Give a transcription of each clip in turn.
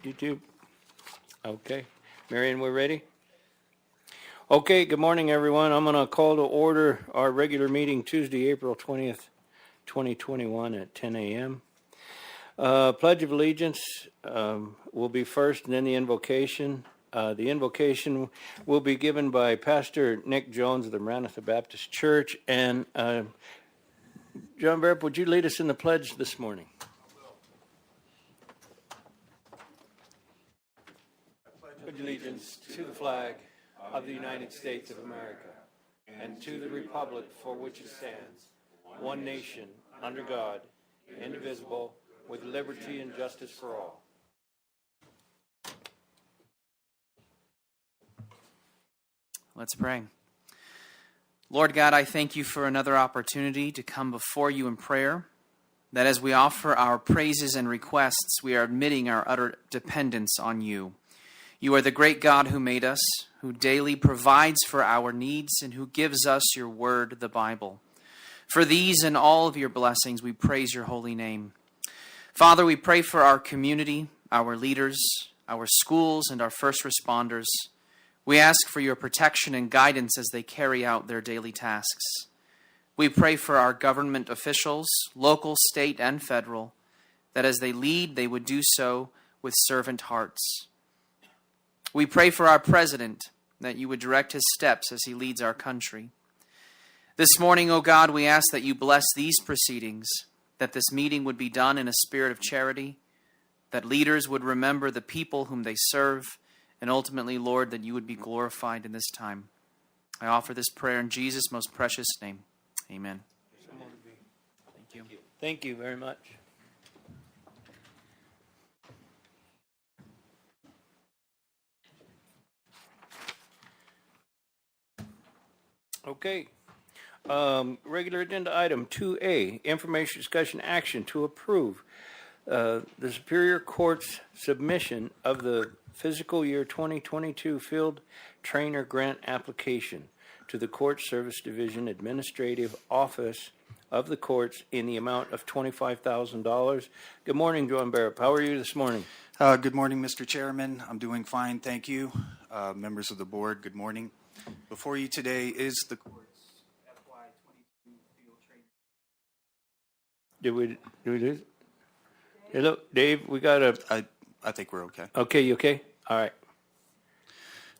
YouTube. Okay. Marion, we're ready? Okay, good morning, everyone. I'm going to call to order our regular meeting Tuesday, April 20th, 2021 at 10 a.m. Pledge of Allegiance will be first, and then the invocation. The invocation will be given by Pastor Nick Jones of the Maranatha Baptist Church. And John Barrett, would you lead us in the pledge this morning? Pledge allegiance to the flag of the United States of America and to the republic for which it stands, one nation, under God, indivisible, with liberty and justice for all. Let's pray. Lord God, I thank you for another opportunity to come before you in prayer, that as we offer our praises and requests, we are admitting our utter dependence on you. You are the great God who made us, who daily provides for our needs, and who gives us your word, the Bible. For these and all of your blessings, we praise your holy name. Father, we pray for our community, our leaders, our schools, and our first responders. We ask for your protection and guidance as they carry out their daily tasks. We pray for our government officials, local, state, and federal, that as they lead, they would do so with servant hearts. We pray for our president, that you would direct his steps as he leads our country. This morning, O God, we ask that you bless these proceedings, that this meeting would be done in a spirit of charity, that leaders would remember the people whom they serve, and ultimately, Lord, that you would be glorified in this time. I offer this prayer in Jesus' most precious name. Amen. Thank you. Thank you very much. Okay. Regular agenda item 2A, information discussion action to approve the Superior Court's submission of the fiscal year 2022 field trainer grant application to the Court Service Division Administrative Office of the courts in the amount of $25,000. Good morning, John Barrett. How are you this morning? Good morning, Mr. Chairman. I'm doing fine, thank you. Members of the board, good morning. Before you today is the court's FY22 field training. Do we do? Hello, Dave, we got a... I think we're okay. Okay, you okay? All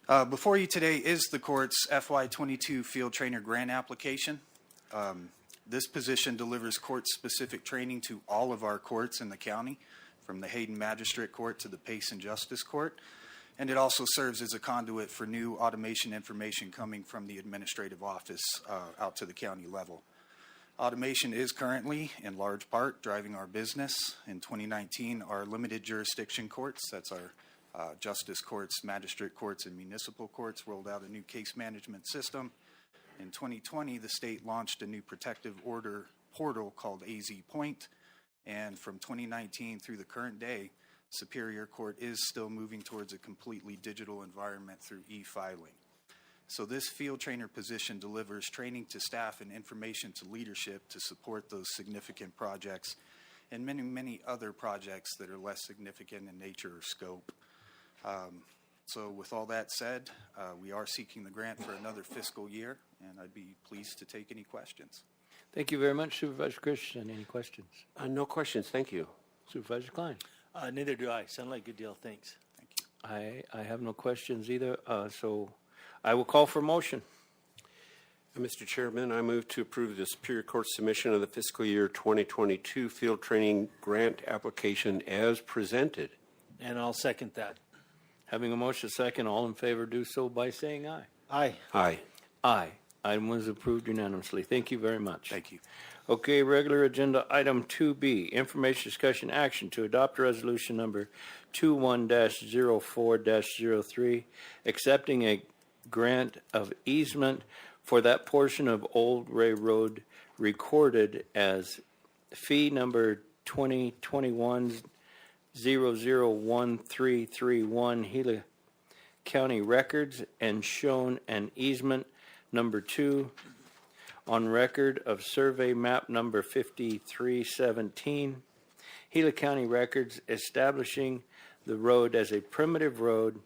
right. Before you today is the court's FY22 field trainer grant application. This position delivers court-specific training to all of our courts in the county, from the Hayden Magistrate Court to the Pace and Justice Court. And it also serves as a conduit for new automation information coming from the administrative office out to the county level. Automation is currently, in large part, driving our business. In 2019, our limited jurisdiction courts, that's our justice courts, magistrate courts, and municipal courts, rolled out a new case management system. In 2020, the state launched a new protective order portal called AZ Point. And from 2019 through the current day, Superior Court is still moving towards a completely digital environment through e-filing. So this field trainer position delivers training to staff and information to leadership to support those significant projects and many, many other projects that are less significant in nature or scope. So with all that said, we are seeking the grant for another fiscal year, and I'd be pleased to take any questions. Thank you very much, Supervisor Christensen. Any questions? No questions, thank you. Supervisor Klein? Neither do I. Sound like a good deal. Thanks. Thank you. I have no questions either, so I will call for motion. Mr. Chairman, I move to approve the Superior Court submission of the fiscal year 2022 field training grant application as presented. And I'll second that. Having a motion second, all in favor do so by saying aye. Aye. Aye. Aye. Item was approved unanimously. Thank you very much. Thank you. Okay, regular agenda item 2B, information discussion action to adopt resolution number 21-04-03, accepting a grant of easement for that portion of Old Ray Road recorded as fee number 2021-001331 Gila County Records and shown an easement number 2 on record of survey map number 5317, Gila County Records, establishing the road as a primitive road,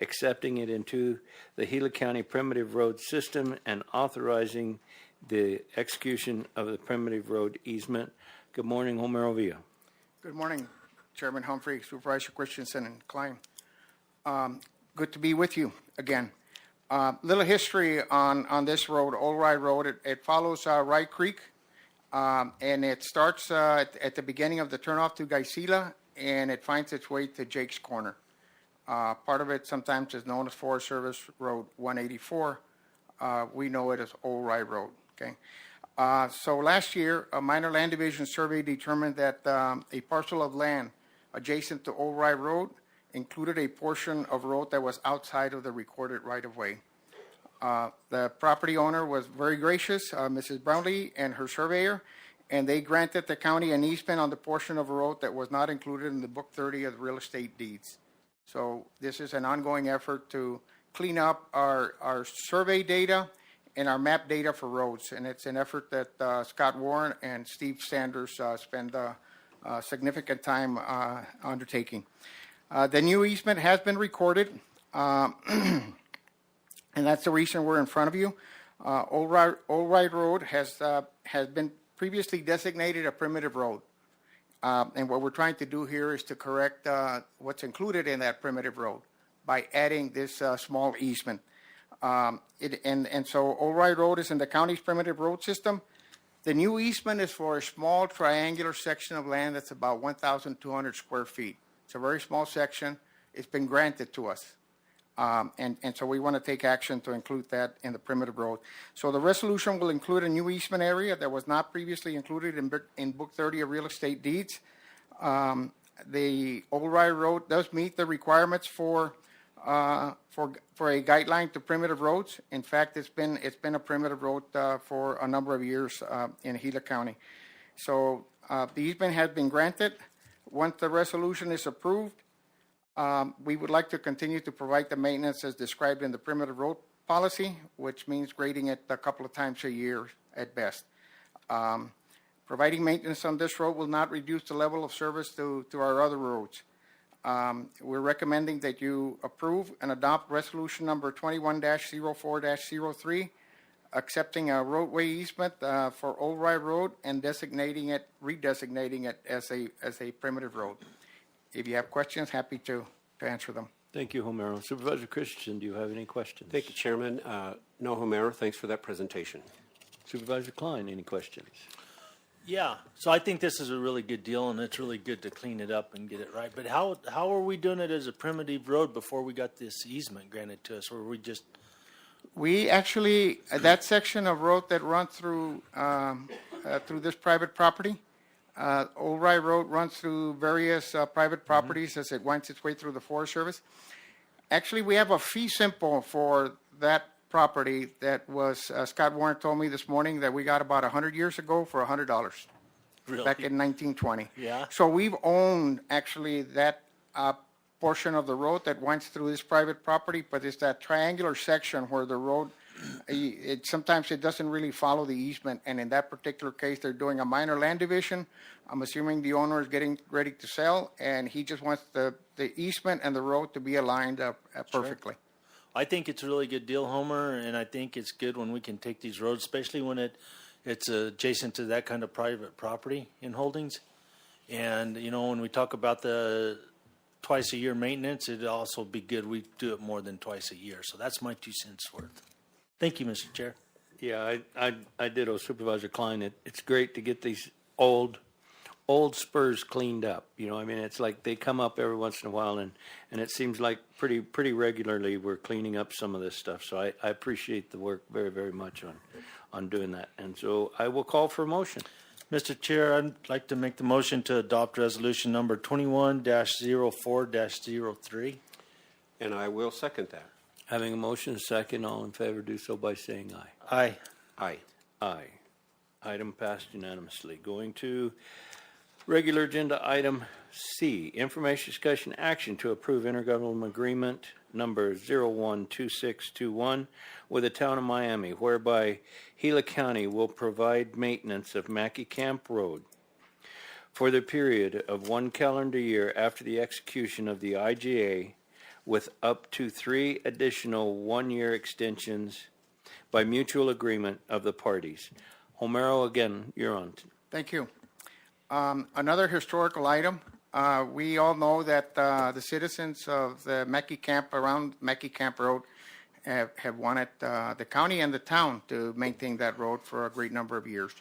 accepting it into the Gila County Primitive Road System, and authorizing the execution of the primitive road easement. Good morning, Homero Villa. Good morning, Chairman Humphrey, Supervisor Christensen, and Klein. Good to be with you again. Little history on this road, Old Rye Road. It follows Rye Creek, and it starts at the beginning of the turnoff to Gila, and it finds its way to Jake's Corner. Part of it sometimes is known as Forest Service Road 184. We know it as Old Rye Road. Okay. So last year, a minor land division survey determined that a parcel of land adjacent to Old Rye Road included a portion of road that was outside of the recorded right-of-way. The property owner was very gracious, Mrs. Brownlee and her surveyor, and they granted the county an easement on the portion of road that was not included in the Book 30 of real estate deeds. So this is an ongoing effort to clean up our survey data and our map data for roads, and it's an effort that Scott Warren and Steve Sanders spend significant time undertaking. The new easement has been recorded, and that's the reason we're in front of you. Old Rye Road has been previously designated a primitive road, and what we're trying to do here is to correct what's included in that primitive road by adding this small easement. So Old Rye Road is in the county's primitive road system. The new easement is for a small triangular section of land that's about 1,200 square feet. It's a very small section. It's been granted to us. And so we want to take action to include that in the primitive road. So the resolution will include a new easement area that was not previously included in Book 30 of Real Estate Deeds. The Old Rye Road does meet the requirements for a guideline to primitive roads. In fact, it's been a primitive road for a number of years in Gila County. So the easement has been granted. Once the resolution is approved, we would like to continue to provide the maintenance as described in the primitive road policy, which means grading it a couple of times a year at best. Providing maintenance on this road will not reduce the level of service to our other roads. We're recommending that you approve and adopt resolution number 21-04-03, accepting a roadway easement for Old Rye Road and redesignating it as a primitive road. If you have questions, happy to answer them. Thank you, Homero. Supervisor Christensen, do you have any questions? Thank you, Chairman. No, Homero, thanks for that presentation. Supervisor Klein, any questions? Yeah, so I think this is a really good deal, and it's really good to clean it up and get it right. But how are we doing it as a primitive road before we got this easement granted to us, or we just... We actually, that section of road that runs through this private property, Old Rye Road runs through various private properties as it winds its way through the Forest Service. Actually, we have a fee simple for that property that was, Scott Warren told me this morning that we got about 100 years ago for $100. Really? Back in 1920. Yeah. So we've owned actually that portion of the road that winds through this private property, but it's that triangular section where the road, sometimes it doesn't really follow the easement, and in that particular case, they're doing a minor land division. I'm assuming the owner is getting ready to sell, and he just wants the easement and the road to be aligned perfectly. Sure. I think it's a really good deal, Homer, and I think it's good when we can take these roads, especially when it's adjacent to that kind of private property in holdings. And, you know, when we talk about the twice-a-year maintenance, it'd also be good we do it more than twice a year. So that's my 2 cents worth. Thank you, Mr. Chair. Yeah, I ditto Supervisor Klein. It's great to get these old spurs cleaned up. You know, I mean, it's like they come up every once in a while, and it seems like pretty regularly we're cleaning up some of this stuff. So I appreciate the work very, very much on doing that. And so I will call for a motion. Mr. Chair, I'd like to make the motion to adopt resolution number 21-04-03. And I will second that. Having a motion, a second, all in favor, do so by saying aye. Aye. Aye. Aye. Item passed unanimously. Going to regular agenda item C, information discussion action to approve intergovernmental agreement number 012621 with the town of Miami, whereby Gila County will provide maintenance of Mackey Camp Road for the period of 1 calendar year after the execution of the IGA, with up to 3 additional 1-year extensions by mutual agreement of the parties. Homero, again, you're on. Thank you. Another historical item. We all know that the citizens of the Mackey Camp, around Mackey Camp Road, have wanted the county and the town to maintain that road for a great number of years.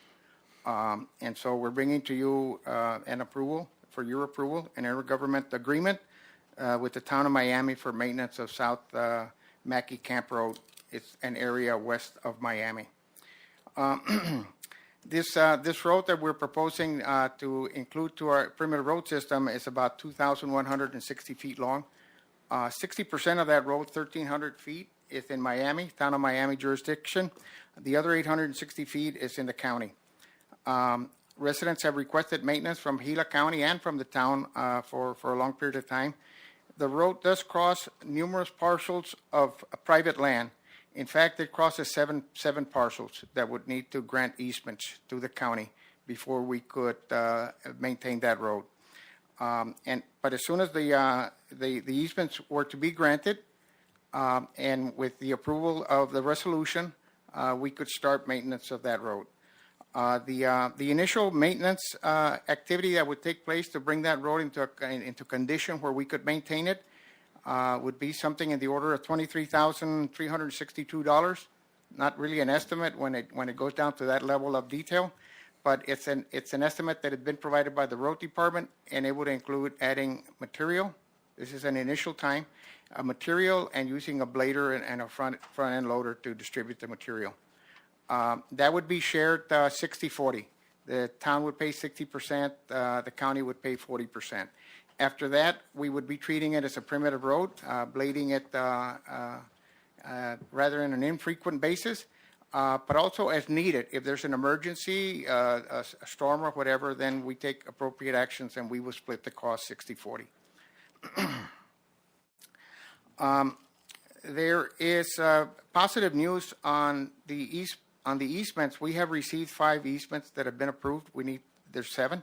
And so we're bringing to you an approval, for your approval, an intergovernment agreement with the town of Miami for maintenance of South Mackey Camp Road. It's an area west of Miami. This road that we're proposing to include to our perimeter road system is about 2,160 feet long. 60% of that road, 1,300 feet, is in Miami, town of Miami jurisdiction. The other 860 feet is in the county. Residents have requested maintenance from Gila County and from the town for a long period of time. The road does cross numerous parcels of private land. In fact, it crosses seven parcels that would need to grant easements to the county before we could maintain that road. But as soon as the easements were to be granted, and with the approval of the resolution, we could start maintenance of that road. The initial maintenance activity that would take place to bring that road into condition where we could maintain it would be something in the order of $23,362. Not really an estimate when it goes down to that level of detail, but it's an estimate that had been provided by the road department, and it would include adding material. This is an initial time, material, and using a blader and a front end loader to distribute the material. That would be shared 60-40. The town would pay 60%, the county would pay 40%. After that, we would be treating it as a primitive road, blading it rather in an infrequent basis, but also as needed. If there's an emergency, a storm or whatever, then we take appropriate actions and we will split the cost 60-40. There is positive news on the easements. We have received 5 easements that have been approved. There's 7.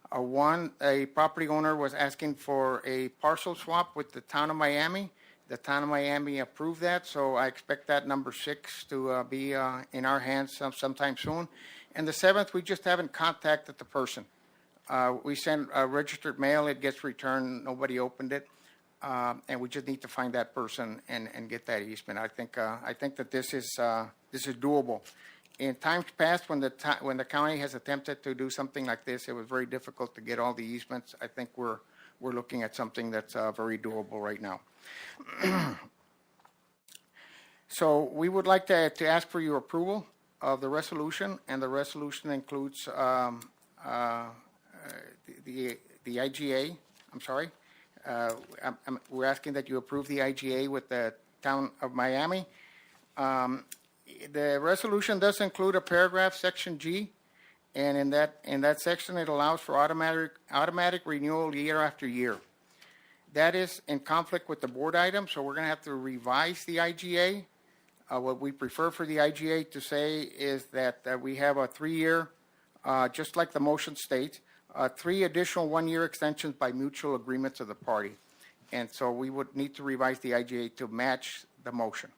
One, a property owner was asking for a parcel swap with the town of Miami. The town of Miami approved that, so I expect that number 6 to be in our hands sometime soon. And the 7th, we just haven't contacted the person. We send registered mail, it gets returned, nobody opened it, and we just need to find that person and get that easement. I think that this is doable. In times past, when the county has attempted to do something like this, it was very difficult to get all the easements. I think we're looking at something that's very doable right now. So we would like to ask for your approval of the resolution, and the resolution includes the IGA. I'm sorry. We're asking that you approve the IGA with the town of Miami. The resolution does include a paragraph, section G, and in that section it allows for automatic renewal year after year. That is in conflict with the board item, so we're going to have to revise the IGA. What we prefer for the IGA to say is that we have a 3-year, just like the motion states, 3 additional 1-year extensions by mutual agreements of the party. And so we would need to revise the IGA to match the motion.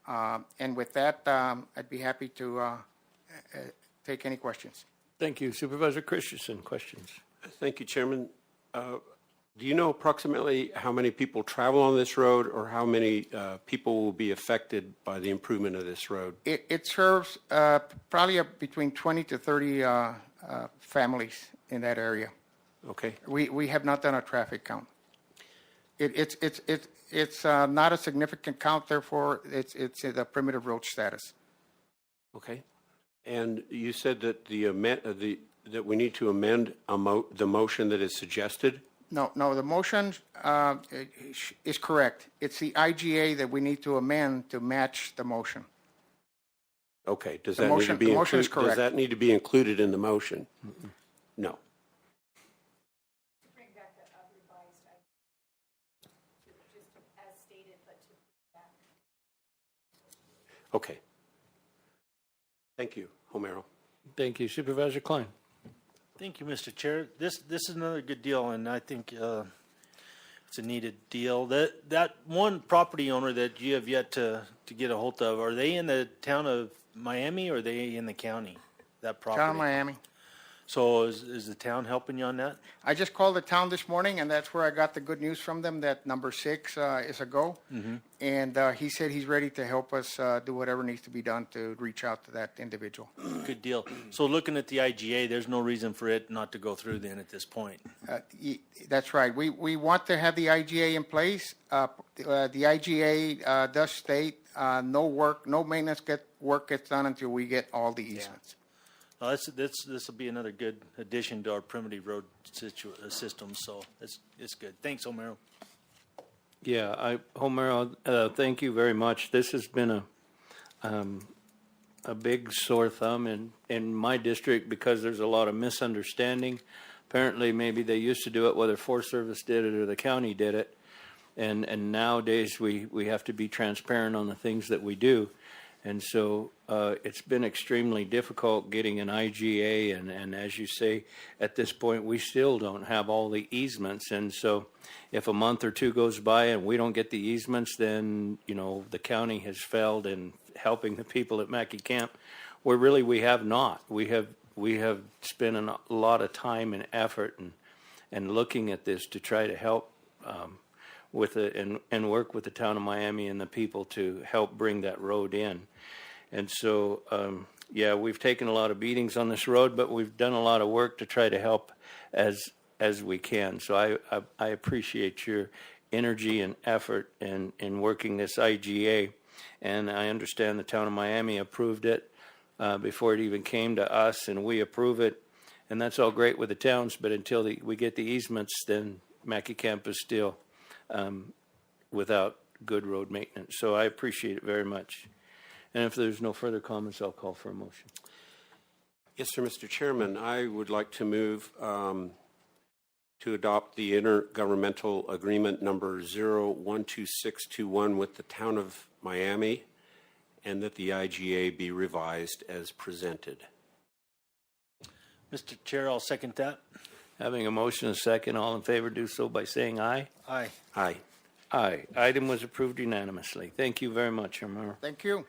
And with that, I'd be happy to take any questions. Thank you. Supervisor Christensen, questions? Thank you, Chairman. Do you know approximately how many people travel on this road, or how many people will be affected by the improvement of this road? It serves probably between 20 to 30 families in that area. Okay. We have not done a traffic count. It's not a significant count, therefore it's a primitive road status. Okay. And you said that that we need to amend the motion that is suggested? No, the motion is correct. It's the IGA that we need to amend to match the motion. Okay. Does The that motion- need to be the motion is included? Does correct. that need to be included in the motion? Mm-mm. No. Bring back a revised, just as stated, but to bring back. Okay. Thank you, Homero. Thank you. Supervisor Klein? Thank you, Mr. Chair. This is another good deal, and I think it's a needed deal. That one property owner that you have yet to get a hold of, are they in the town of Miami or are they in the county? That property. Town of Miami. So is the town helping you on that? I just called the town this morning, and that's where I got the good news from them that number 6 is a go. And he said he's ready to help us do whatever needs to be done to reach out to that individual. Good deal. So looking at the IGA, there's no reason for it not to go through then at this point. That's right. We want to have the IGA in place. The IGA does state no maintenance work gets done until we get all the easements. This will be another good addition to our primitive road system, so it's good. Thanks, Homero. Yeah, Homero, thank you very much. This has been a big sore thumb in my district because there's a lot of misunderstanding. Apparently, maybe they used to do it, whether Forest Service did it or the county did it. And nowadays, we have to be transparent on the things that we do. And so it's been extremely difficult getting an IGA, and as you say, at this point, we still don't have all the easements. And so if a month or two goes by and we don't get the easements, then, the county has failed in helping the people at Mackey Camp, where really we have not. We have spent a lot of time and effort and looking at this to try to help with it and work with the town of Miami and the people to help bring that road in. And so, we've taken a lot of beatings on this road, but we've done a lot of work to try to help as we can. So I appreciate your energy and effort in working this IGA. And I understand the town of Miami approved it before it even came to us, and we approve it. And that's all great with the towns, but until we get the easements, then Mackey Camp is still without good road maintenance. So I appreciate it very much. And if there's no further comments, I'll call for a motion. Yes, sir, Mr. Chairman. I would like to move to adopt the intergovernmental agreement number 012621 with the town of Miami, and that the IGA be revised as presented. Mr. Chair, I'll second that. Having a motion and a second, all in favor do so by saying aye. Aye. Aye. Aye. Item was approved unanimously. Thank you very much, Amaro. Thank you.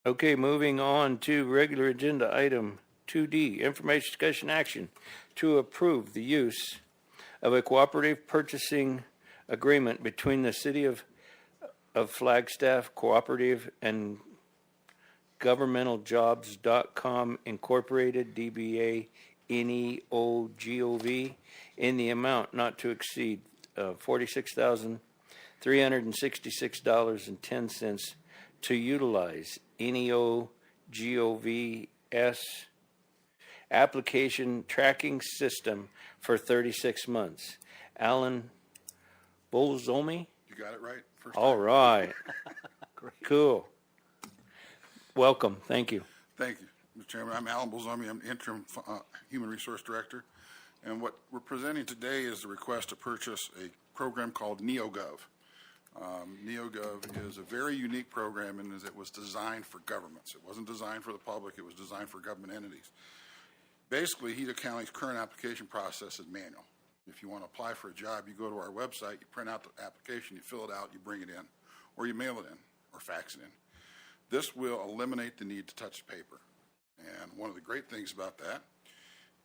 Okay, moving on to regular agenda item 2D, information discussion action to approve the use of a cooperative purchasing agreement between the City of Flagstaff Cooperative and governmentaljobs.com Incorporated, DBA NEOGOV, in the amount not to exceed $46,366.10 to utilize NEOGOV's application tracking system for 36 months. Alan Bolzomi? You got it right. First All time. right. Cool. Welcome. Thank you. Thank you, Mr. Chairman. I'm Alan Bolzomi. I'm interim Human Resource Director. And what we're presenting today is the request to purchase a program called NeoGov. NeoGov is a very unique program in that it was designed for governments. It wasn't designed for the public. It was designed for government entities. Basically, Hida County's current application process is manual. If you want to apply for a job, you go to our website, you print out the application, you fill it out, you bring it in, or you mail it in, or fax it in. This will eliminate the need to touch the paper. And one of the great things about that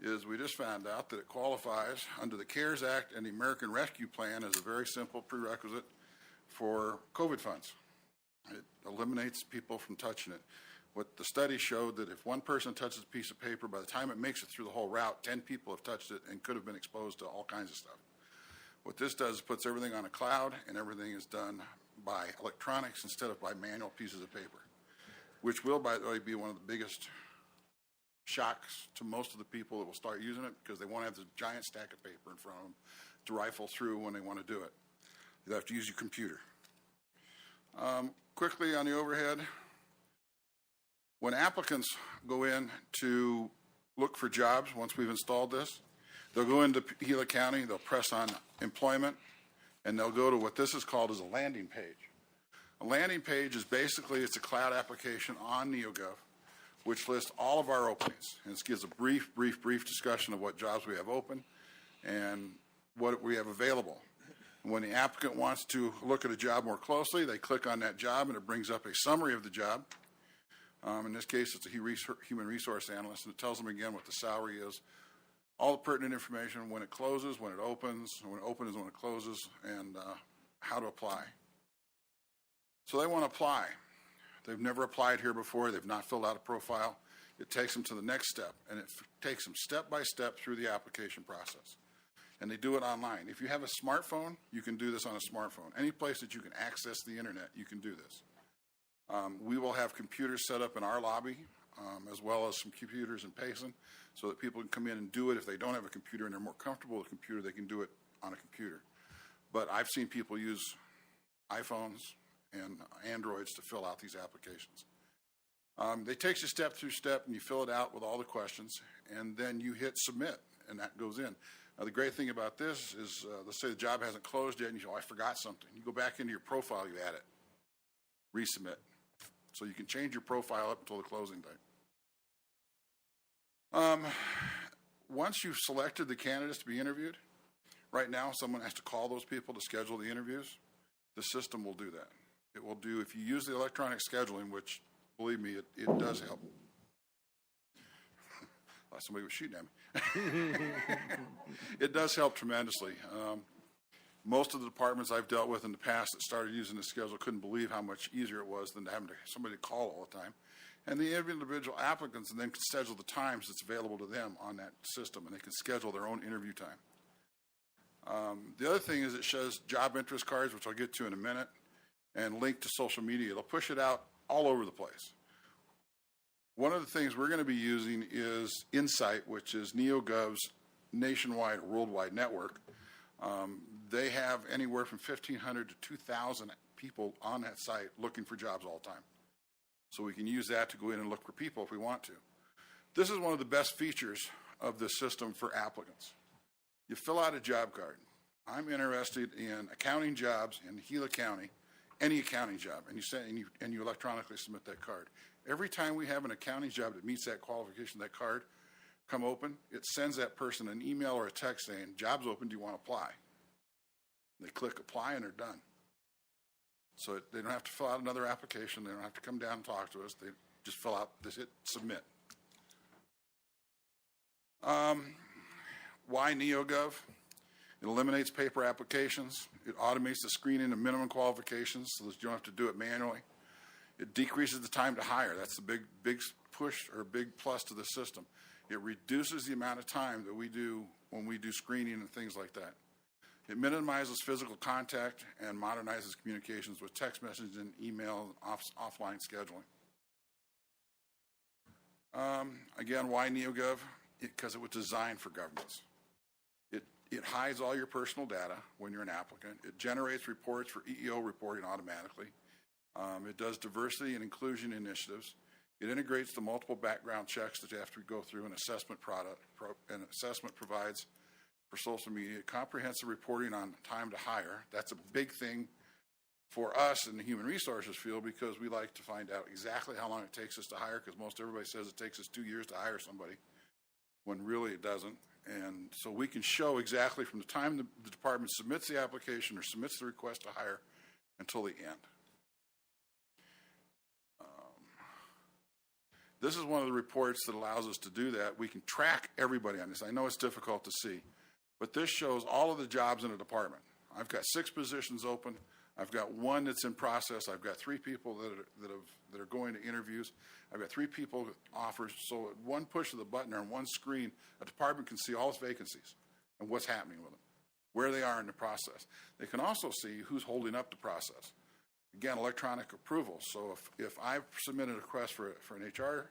is we just found out that it qualifies under the CARES Act and the American Rescue Plan as a very simple prerequisite for COVID funds. It eliminates people from touching it. What the study showed that if one person touches a piece of paper, by the time it makes it through the whole route, 10 people have touched it and could have been exposed to all kinds of stuff. What this does is puts everything on a cloud, and everything is done by electronics instead of by manual pieces of paper, which will, by the way, be one of the biggest shocks to most of the people that will start using it, because they won't have this giant stack of paper in front of them to rifle through when they want to do it. You have to use your computer. Quickly on the overhead, when applicants go in to look for jobs, once we've installed this, they'll go into Gila County, they'll press on employment, and they'll go to what this is called as a landing page. A landing page is basically, it's a cloud application on NeoGov which lists all of our openings. And it gives a brief discussion of what jobs we have open and what we have available. When the applicant wants to look at a job more closely, they click on that job and it brings up a summary of the job. In this case, it's a human resource analyst, and it tells them again what the salary is, all the pertinent information, when it closes, when it opens, when it opens, when it closes, and how to apply. So they want to apply. They've never applied here before. They've not filled out a profile. It takes them to the next step, and it takes them step by step through the application process. And they do it online. If you have a smartphone, you can do this on a smartphone. Any place that you can access the internet, you can do this. We will have computers set up in our lobby, as well as some computers in Payson, so that people can come in and do it. If they don't have a computer and they're more comfortable with a computer, they can do it on a computer. But I've seen people use iPhones and Androids to fill out these applications. They take you step through step, and you fill it out with all the questions, and then you hit submit, and that goes in. Now, the great thing about this is, let's say the job hasn't closed yet, and you say, oh, I forgot something. You go back into your profile, you add it, resubmit. So you can change your profile up until the closing date. Once you've selected the candidates to be interviewed, right now someone has to call those people to schedule the interviews. The system will do that. It will do, if you use the electronic scheduling, which, believe me, it does help. Somebody was shooting at me. It does help tremendously. Most of the departments I've dealt with in the past that started using the schedule couldn't believe how much easier it was than having somebody call all the time. And the individual applicants then can schedule the times that's available to them on that system, and they can schedule their own interview time. The other thing is it shows job interest cards, which I'll get to in a minute, and link to social media. It'll push it out all over the place. One of the things we're going to be using is Insight, which is NeoGov's nationwide, worldwide network. They have anywhere from 1,500 to 2,000 people on that site looking for jobs all the time. So we can use that to go in and look for people if we want to. This is one of the best features of the system for applicants. You fill out a job card. I'm interested in accounting jobs in Gila County, any accounting job, and you electronically submit that card. Every time we have an accounting job that meets that qualification, that card come open, it sends that person an email or a text saying, job's open, do you want to apply? They click apply and they're done. So they don't have to fill out another application. They don't have to come down and talk to us. They just fill out, they hit submit. Why NeoGov? It eliminates paper applications. It automates the screening of minimum qualifications so that you don't have to do it manually. It decreases the time to hire. That's the big push or big plus to the system. It reduces the amount of time that we do when we do screening and things like that. It minimizes physical contact and modernizes communications with text messaging, email, and offline scheduling. Again, why NeoGov? Because it was designed for governments. It hides all your personal data when you're an applicant. It generates reports for EEO reporting automatically. It does diversity and inclusion initiatives. It integrates the multiple background checks that you have to go through an assessment provides for social media, comprehensive reporting on time to hire. That's a big thing for us in the human resources field because we like to find out exactly how long it takes us to hire because most everybody says it takes us 2 years to hire somebody when really it doesn't. And so we can show exactly from the time the department submits the application or submits the request to hire until the end. This is one of the reports that allows us to do that. We can track everybody on this. I know it's difficult to see, but this shows all of the jobs in a department. I've got 6 positions open. I've got 1 that's in process. I've got 3 people that are going to interviews. I've got 3 people with offers. So at one push of the button or on one screen, a department can see all its vacancies and what's happening with them, where they are in the process. They can also see who's holding up the process. Again, electronic approval. So if I've submitted a request for an HR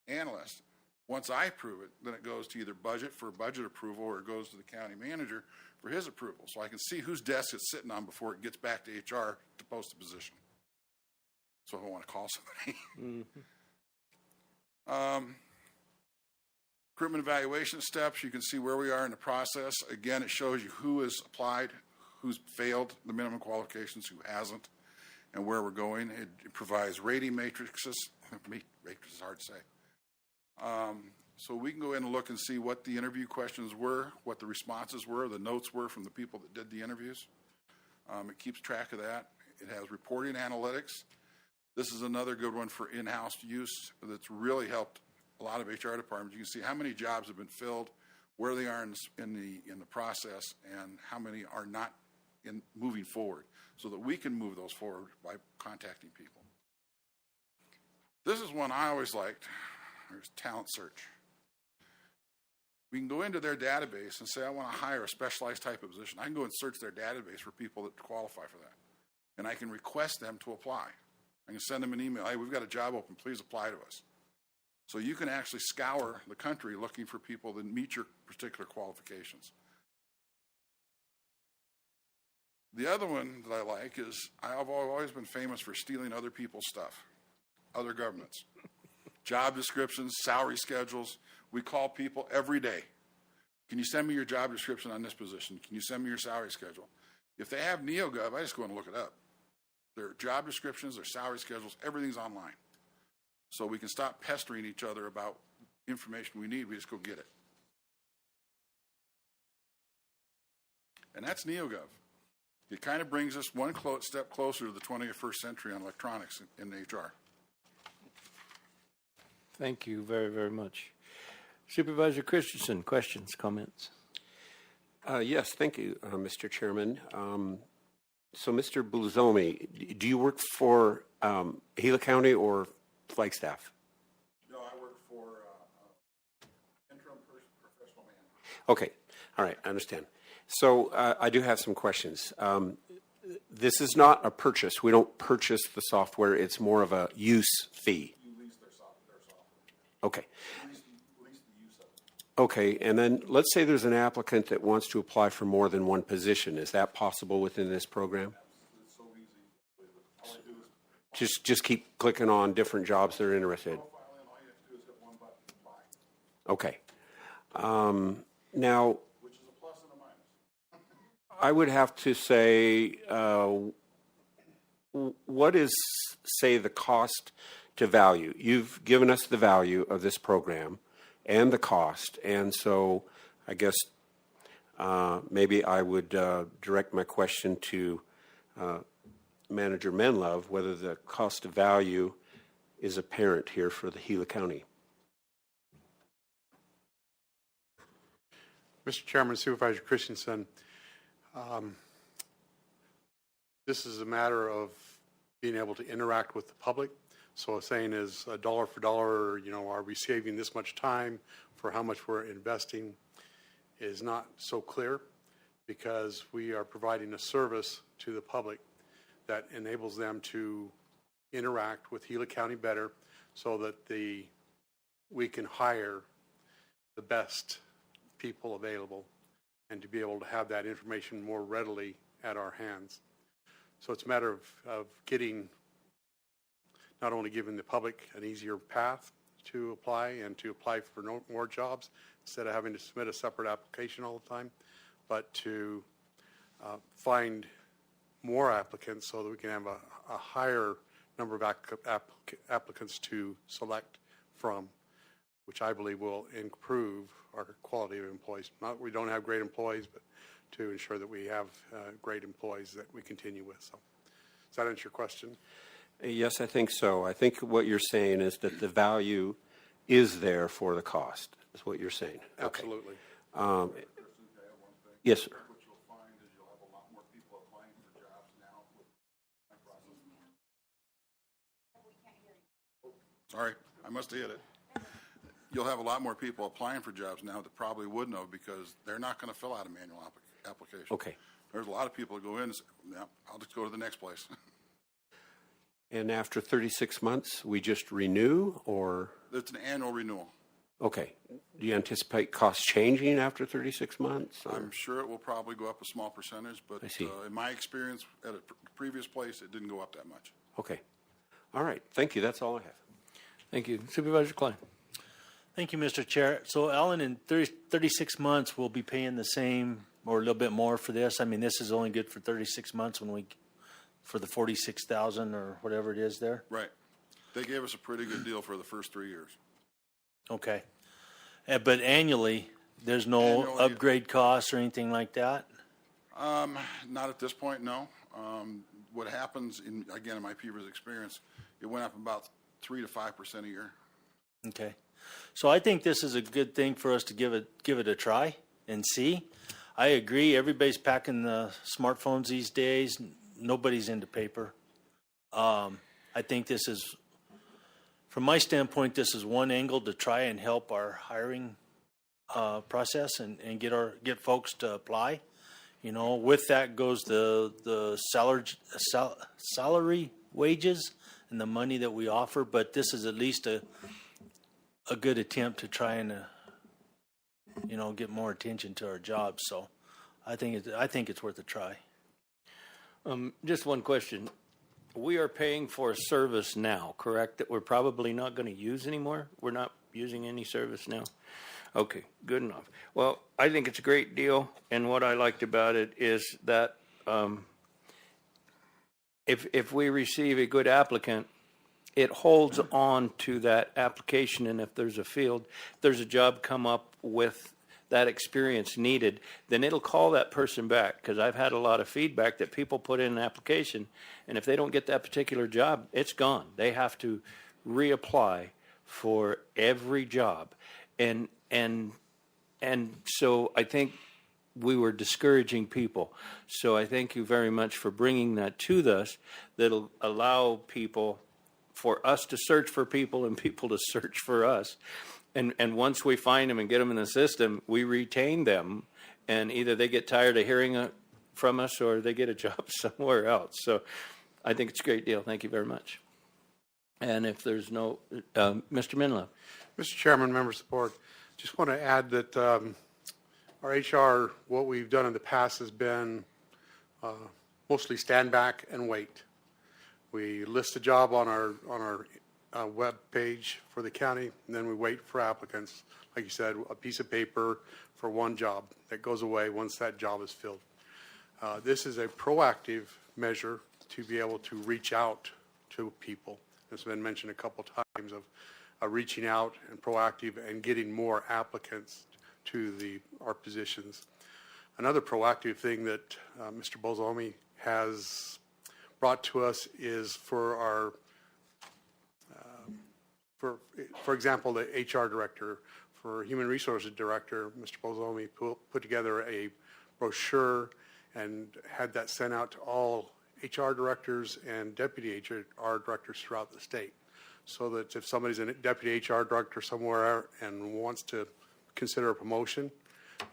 analyst, once I approve it, then it goes to either budget for budget approval or it goes to the county manager for his approval. So I can see whose desk it's sitting on before it gets back to HR to post the position. So if I want to call somebody. Recruitment evaluation steps, you can see where we are in the process. Again, it shows you who has applied, who's failed the minimum qualifications, who hasn't, and where we're going. It provides rating matrices. Matrix is hard to say. So we can go in and look and see what the interview questions were, what the responses were, the notes were from the people that did the interviews. It keeps track of that. It has reporting analytics. This is another good one for in-house use that's really helped a lot of HR departments. You can see how many jobs have been filled, where they are in the process, and how many are not in moving forward, so that we can move those forward by contacting people. This is one I always liked. There's talent search. We can go into their database and say, I want to hire a specialized type of position. I can go and search their database for people that qualify for that. And I can request them to apply. I can send them an email, hey, we've got a job open, please apply to us. So you can actually scour the country looking for people that meet your particular qualifications. The other one that I like is, I've always been famous for stealing other people's stuff, other governments. Job descriptions, salary schedules. We call people every day. Can you send me your job description on this position? Can you send me your salary schedule? If they have NeoGov, I just go and look it up. Their job descriptions, their salary schedules, everything's online. So we can stop pestering each other about information we need. We just go get it. And that's NeoGov. It kind of brings us one step closer to the 21st century on electronics in HR. Thank you very, very much. Supervisor Christensen, questions, comments? Yes, thank you, Mr. Chairman. So, Mr. Bluzomi, do you work for Gila County or Flagstaff? No, I work for interim professional manager. Okay, all right, I understand. So I do have some questions. This is not a purchase. We don't purchase the software. It's more of a use fee. You lease their software. Okay. Lease the use of it. Okay, and then let's say there's an applicant that wants to apply for more than one position. Is that possible within this program? It's so easy. All I do is Just keep clicking on different jobs they're interested. profile in. All you have to do is hit one button, apply, Okay. Now, which is a plus and a minus. I would have to say, what is, say, the cost to value? You've given us the value of this program and the cost, and so I guess maybe I would direct my question to Manager Menlove, whether the cost of value is apparent here for the Gila County. Mr. Chairman, Supervisor Christensen, this is a matter of being able to interact with the public. So saying is dollar for dollar, are we saving this much time for how much we're investing is not so clear, because we are providing a service to the public that enables them to interact with Gila County better, so that we can hire the best people available and to be able to have that information more readily at our hands. So it's a matter of getting, not only giving the public an easier path to apply and to apply for more jobs instead of having to submit a separate application all the time, but to find more applicants so that we can have a higher number of applicants to select from, which I believe will improve our quality of employees. Not that we don't have great employees, but to ensure that we have great employees that we continue with. So, does that answer your question? Yes, I think so. I think what you're saying is that the value is there for the cost, is what you're saying. Absolutely. Okay. Yes, sir. What you'll find is you'll have a lot more people applying for jobs now with my process. Sorry, I must have hit it. You'll have a lot more people applying for jobs now that probably wouldn't have, because they're not going to fill out a manual application. Okay. There's a lot of people that go in and say, yeah, I'll just go to the next place. And after 36 months, we just renew, or? It's an annual renewal. Okay. Do you anticipate costs changing after 36 months? or- I'm sure it will probably go up a small percentage, but I see. In my experience at a previous place, it didn't go up that much. Okay. All right. Thank you. That's all I have. Thank you. Supervisor Klein. Thank you, Mr. Chair. So, Alan, in 36 months, we'll be paying the same or a little bit more for this. I mean, this is only good for 36 months for the 46,000 or whatever it is there. Right. They gave us a pretty good deal for the first 3 years. Okay. But annually, there's no Annually. upgrade costs or anything like that? Not at this point, no. What happens, in my previous experience, it went up about 3 to 5% a year. Okay. So I think this is a good thing for us to give it a try and see. I agree. Everybody's packing the smartphones these days. Nobody's into paper. I think this is, from my standpoint, this is one angle to try and help our hiring process and get folks to apply. You know, with that goes the salary wages and the money that we offer. But this is at least a good attempt to try and get more attention to our jobs. So I think it's worth a try. Just one question. We are paying for a service now, correct, that we're probably not going to use anymore? We're not using any service now? Okay, good enough. Well, I think it's a great deal, and what I liked about it is that if we receive a good applicant, it holds on to that application, and if there's a job come up with that experience needed, then it'll call that person back, because I've had a lot of feedback that people put in an application, and if they don't get that particular job, it's gone. They have to reapply for every job. And so I think we were discouraging people. So I thank you very much for bringing that to us. That'll allow people, for us to search for people and people to search for us. And once we find them and get them in the system, we retain them, and either they get tired of hearing from us or they get a job somewhere else. So I think it's a great deal. Thank you very much. And if there's no, Mr. Minlow. Mr. Chairman, members of the board, just want to add that our HR, what we've done in the past has been mostly stand back and wait. We list a job on our web page for the county, and then we wait for applicants. Like you said, a piece of paper for one job that goes away once that job is filled. This is a proactive measure to be able to reach out to people. It's been mentioned a couple times of reaching out and proactive and getting more applicants to our positions. Another proactive thing that Mr. Bozomi has brought to us is for our for example, the HR director, for human resources director, Mr. Bozomi put together a brochure and had that sent out to all HR directors and deputy HR directors throughout the state, so that if somebody's a deputy HR director somewhere and wants to consider a promotion,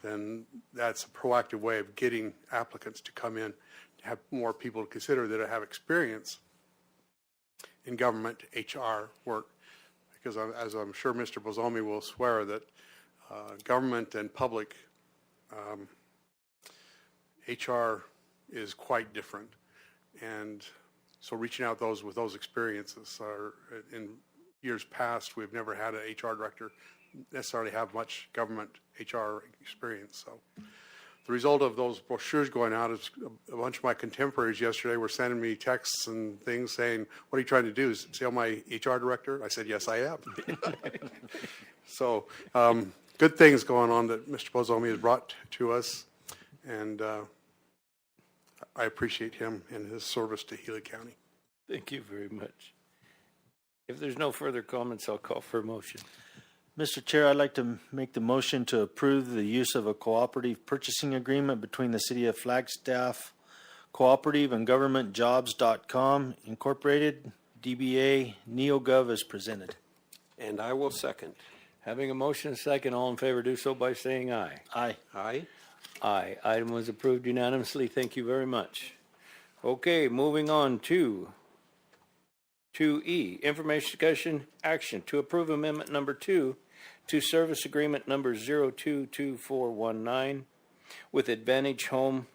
then that's a proactive way of getting applicants to come in, to have more people to consider that have experience in government HR work. Because as I'm sure Mr. Bozomi will swear, that government and public HR is quite different. And so reaching out with those experiences are, in years past, we've never had an HR director necessarily have much government HR experience. So the result of those brochures going out is a bunch of my contemporaries yesterday were sending me texts and things saying, "What are you trying to do? Sell my HR director?" I said, "Yes, I am." So good things going on that Mr. Bozomi has brought to us, and I appreciate him and his service to Gila County. Thank you very much. If there's no further comments, I'll call for a motion. Mr. Chair, I'd like to make the motion to approve the use of a cooperative purchasing agreement between the City of Flagstaff Cooperative and GovernmentJobs.com Incorporated, DBA NeoGov as presented. And I will second. Having a motion and a second, all in favor do so by saying aye. Aye. Aye. Aye. Item was approved unanimously. Thank you very much. Okay, moving on to 2E, information discussion action to approve amendment number 2 to service agreement number 022419 with Advantage Home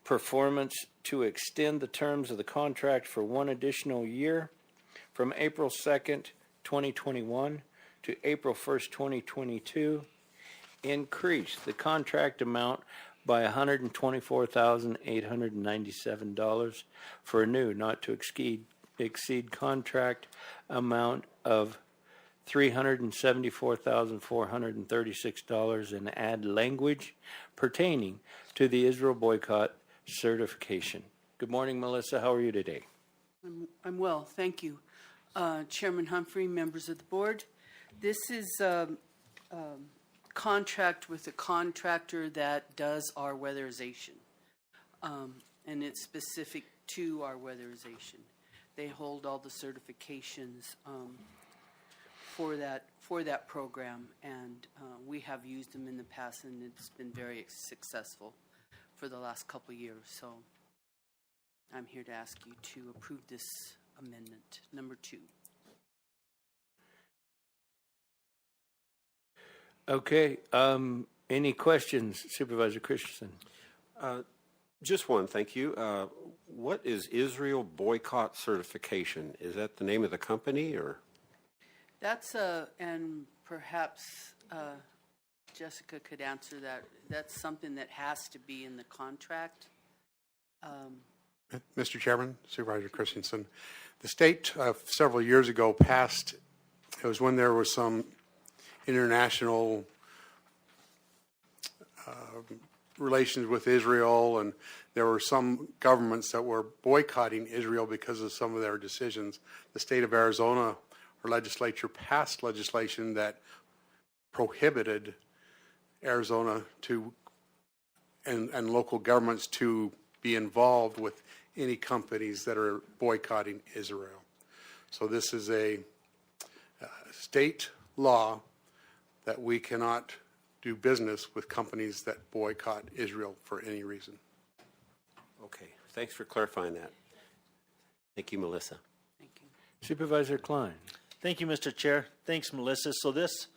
Performance to extend the terms of the contract for one additional year from April 2nd, 2021 to April 1st, 2022. Increase the contract amount by $124,897 for a new not to exceed contract amount of $374,436 and add language pertaining to the Israel boycott certification. Good morning, Melissa. How are you today? I'm well, thank you. Chairman Humphrey, members of the board, this is a contract with a contractor that does our weatherization, and it's specific to our weatherization. They hold all the certifications for that program, and we have used them in the past, and it's been very successful for the last couple of years. So I'm here to ask you to approve this amendment, number 2. Okay. Any questions, Supervisor Christensen? Just one, thank you. What is Israel boycott certification? Is that the name of the company, or? That's and perhaps Jessica could answer that. That's something that has to be in the contract. Mr. Chairman, Supervisor Christensen, the state several years ago passed, it was when there was some international relations with Israel, and there were some governments that were boycotting Israel because of some of their decisions. The state of Arizona, our legislature passed legislation that prohibited Arizona to and local governments to be involved with any companies that are boycotting Israel. So this is a state law that we cannot do business with companies that boycott Israel for any reason. Okay, thanks for clarifying that. Thank you, Melissa. Thank you. Supervisor Klein. Thank you, Mr. Chair. Thanks, Melissa. So this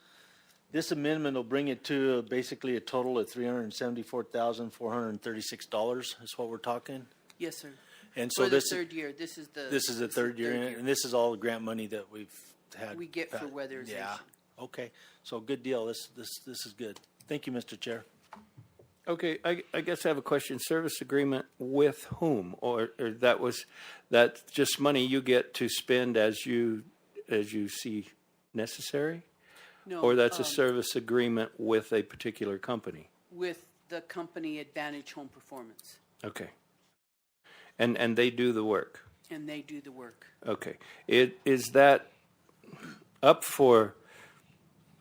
amendment will bring it to basically a total of $374,436 is what we're talking. Yes, sir. And so for the this third year. This is the third year, and this is all the grant money that we've had. we get for weatherization. Yeah. Okay. So good deal. This is good. Thank you, Mr. Chair. Okay, I guess I have a question. Service agreement with whom? Or that's just money you get to spend as you see necessary? No, Or that's a service agreement with a particular company? with the company Advantage Home Performance, Okay. And they do the work? and they do the work. Okay. Is that up for,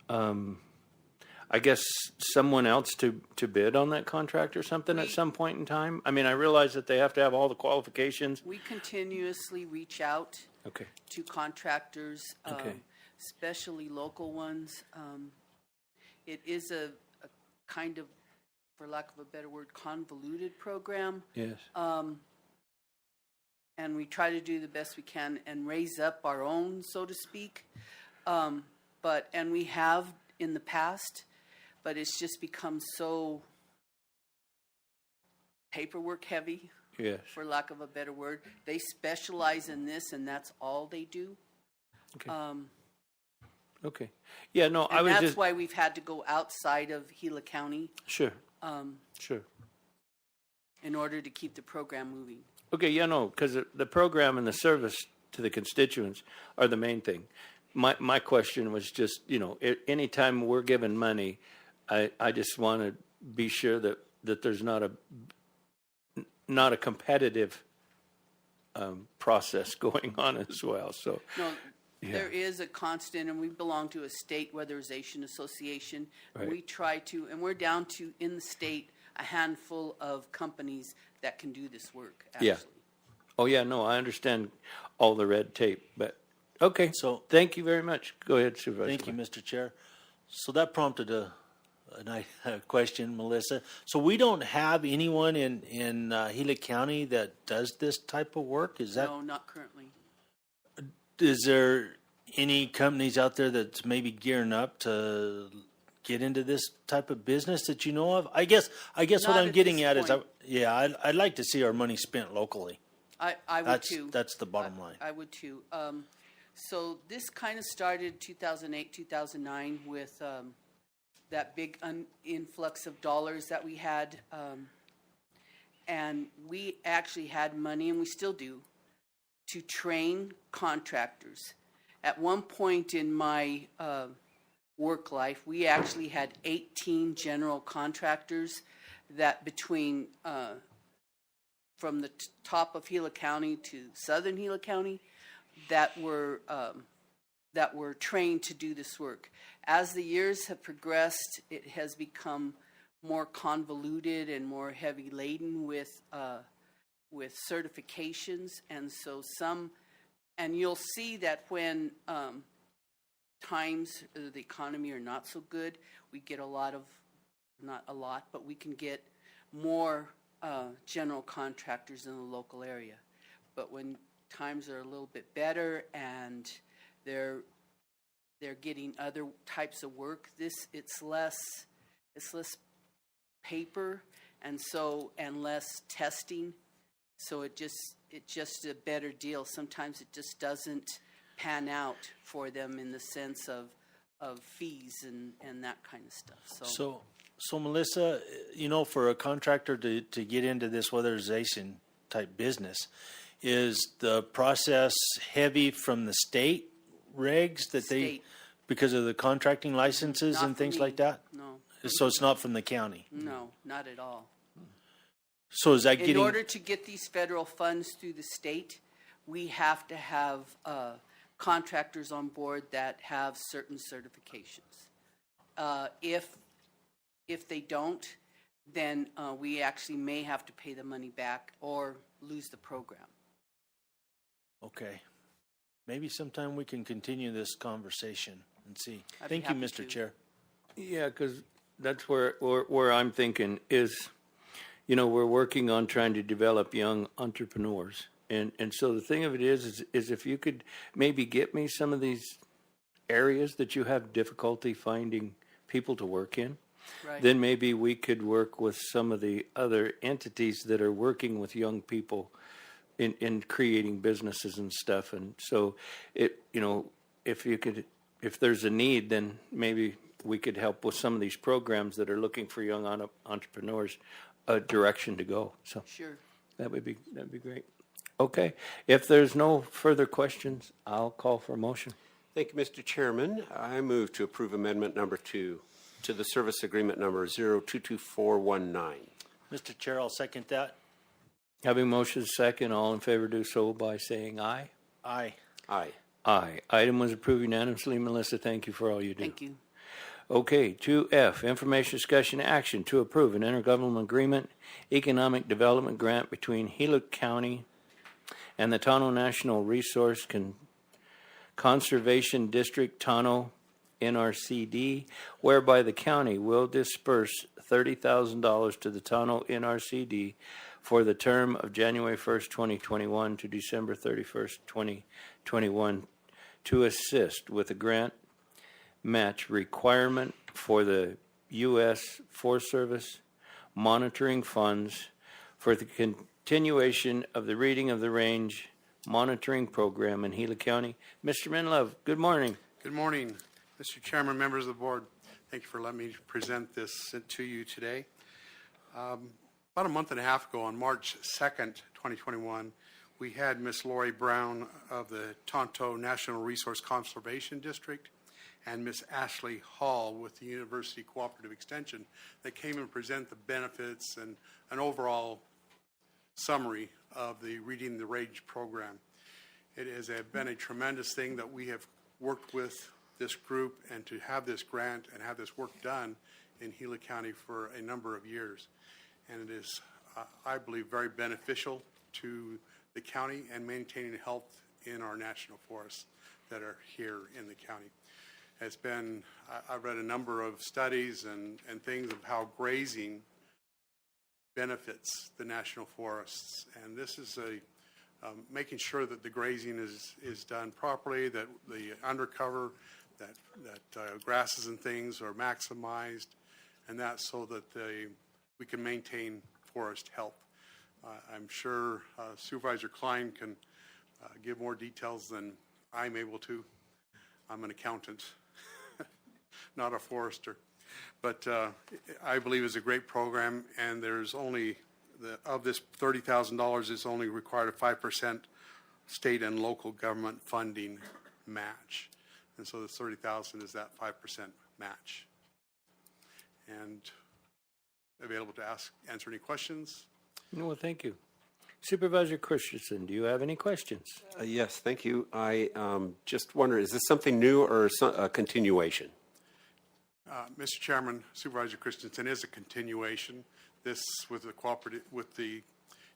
I guess, someone else to bid on that contract or something at some point in time? I mean, I realize that they have to have all the qualifications. We continuously reach out Okay. to contractors, Okay. especially local ones. It is a kind of, for lack of a better word, convoluted program. Yes. And we try to do the best we can and raise up our own, so to speak. And we have in the past, but it's just become so paperwork heavy, Yes. for lack of a better word. They specialize in this, and that's all they do. Okay. Okay. Yeah, no, I And was that's just, why we've had to go outside of Gila County sure, sure. in order to keep the program moving. Okay, yeah, no, because the program and the service to the constituents are the main thing. My question was just, anytime we're given money, I just want to be sure that there's not a competitive process going on as well. So No, Yeah. there is a constant, and we belong to a state weatherization association. Right. We try to, and we're down to, in the state, a handful of companies that can do this work, actually. Yeah. Oh yeah, no, I understand all the red tape, but okay. So- thank you very much. Go ahead, Supervisor. Thank you, Mr. Chair. So that prompted a question, Melissa. So we don't have anyone in Gila County that does this type of work? Is that? No, not currently. Is there any companies out there that's maybe gearing up to get into this type of business that you know of? I guess what Not I'm at getting this at is, point. I'd like to see our money spent locally. I would too. That's the bottom line. I would too. So this kind of started 2008, 2009 with that big influx of dollars that we had. And we actually had money, and we still do, to train contractors. At one point in my work life, we actually had 18 general contractors that between from the top of Gila County to southern Gila County that were trained to do this work. As the years have progressed, it has become more convoluted and more heavy laden with certifications, and so and you'll see that when times the economy are not so good, we get not a lot, but we can get more general contractors in the local area. But when times are a little bit better and they're getting other types of work, it's less paper and less testing. So it's just a better deal. Sometimes it just doesn't pan out for them in the sense of fees and that kind of stuff. So Melissa, for a contractor to get into this weatherization type business, is the process heavy from the state regs because of the contracting licenses and things like that? No. So it's not from the county? No, not at all. So is that In order to get these federal funds through the state, we have to have contractors on board that have certain certifications. If they don't, then we actually may have to pay the money back or lose the program. Okay. Maybe sometime we can continue this conversation and see. I'd be Thank you, happy Mr. to. Chair. Yeah, because that's where I'm thinking is, we're working on trying to develop young entrepreneurs. And so the thing of it is if you could maybe get me some of these areas that you have difficulty finding people to work in, Right. then maybe we could work with some of the other entities that are working with young people in creating businesses and stuff. And so if there's a need, then maybe we could help with some of these programs that are looking for young entrepreneurs a direction to go. So Sure. that'd be great. Okay. If there's no further questions, I'll call for a motion. Thank you, Mr. Chairman. I move to approve amendment number 2 to the service agreement number 022419. Mr. Chair, I'll second that. Having motion second, all in favor do so by saying aye. Aye. Aye. Aye. Item was approved unanimously. Melissa, thank you for all you do. Thank you. Okay, 2F, information discussion action to approve an intergovernmental agreement, economic development grant between Gila County and the Tano National Resource Conservation District, Tano NRCD, whereby the county will disperse $30,000 to the Tano NRCD for the term of January 1st, 2021 to December 31st, 2021 to assist with the grant match requirement for the U.S. Forest Service monitoring funds for the continuation of the Reading of the Range monitoring program in Gila County. Mr. Minlove, good morning. Good morning, Mr. Chairman, members of the board. Thank you for letting me present this to you today. About a month and a half ago, on March 2nd, 2021, we had Ms. Lori Brown of the Tonto National Resource Conservation District and Ms. Ashley Hall with the University Cooperative Extension that came and present the benefits and an overall summary of the Reading the Range program. It has been a tremendous thing that we have worked with this group and to have this grant and have this work done in Gila County for a number of years. And it is, I believe, very beneficial to the county and maintaining health in our national forests that are here in the county. It's been, I've read a number of studies and things of how grazing benefits the national forests. And this is making sure that the grazing is done properly, that the undercover, that grasses and things are maximized, and that so that we can maintain forest health. I'm sure Supervisor Klein can give more details than I'm able to. I'm an accountant, not a forester. But I believe it's a great program, and there's only, of this $30,000, it's only required a 5% state and local government funding match. And so the 30,000 is that 5% match. And available to answer any questions. Well, thank you. Supervisor Christensen, do you have any questions? Yes, thank you. I just wonder, is this something new or a continuation? Mr. Chairman, Supervisor Christensen, is a continuation. This with the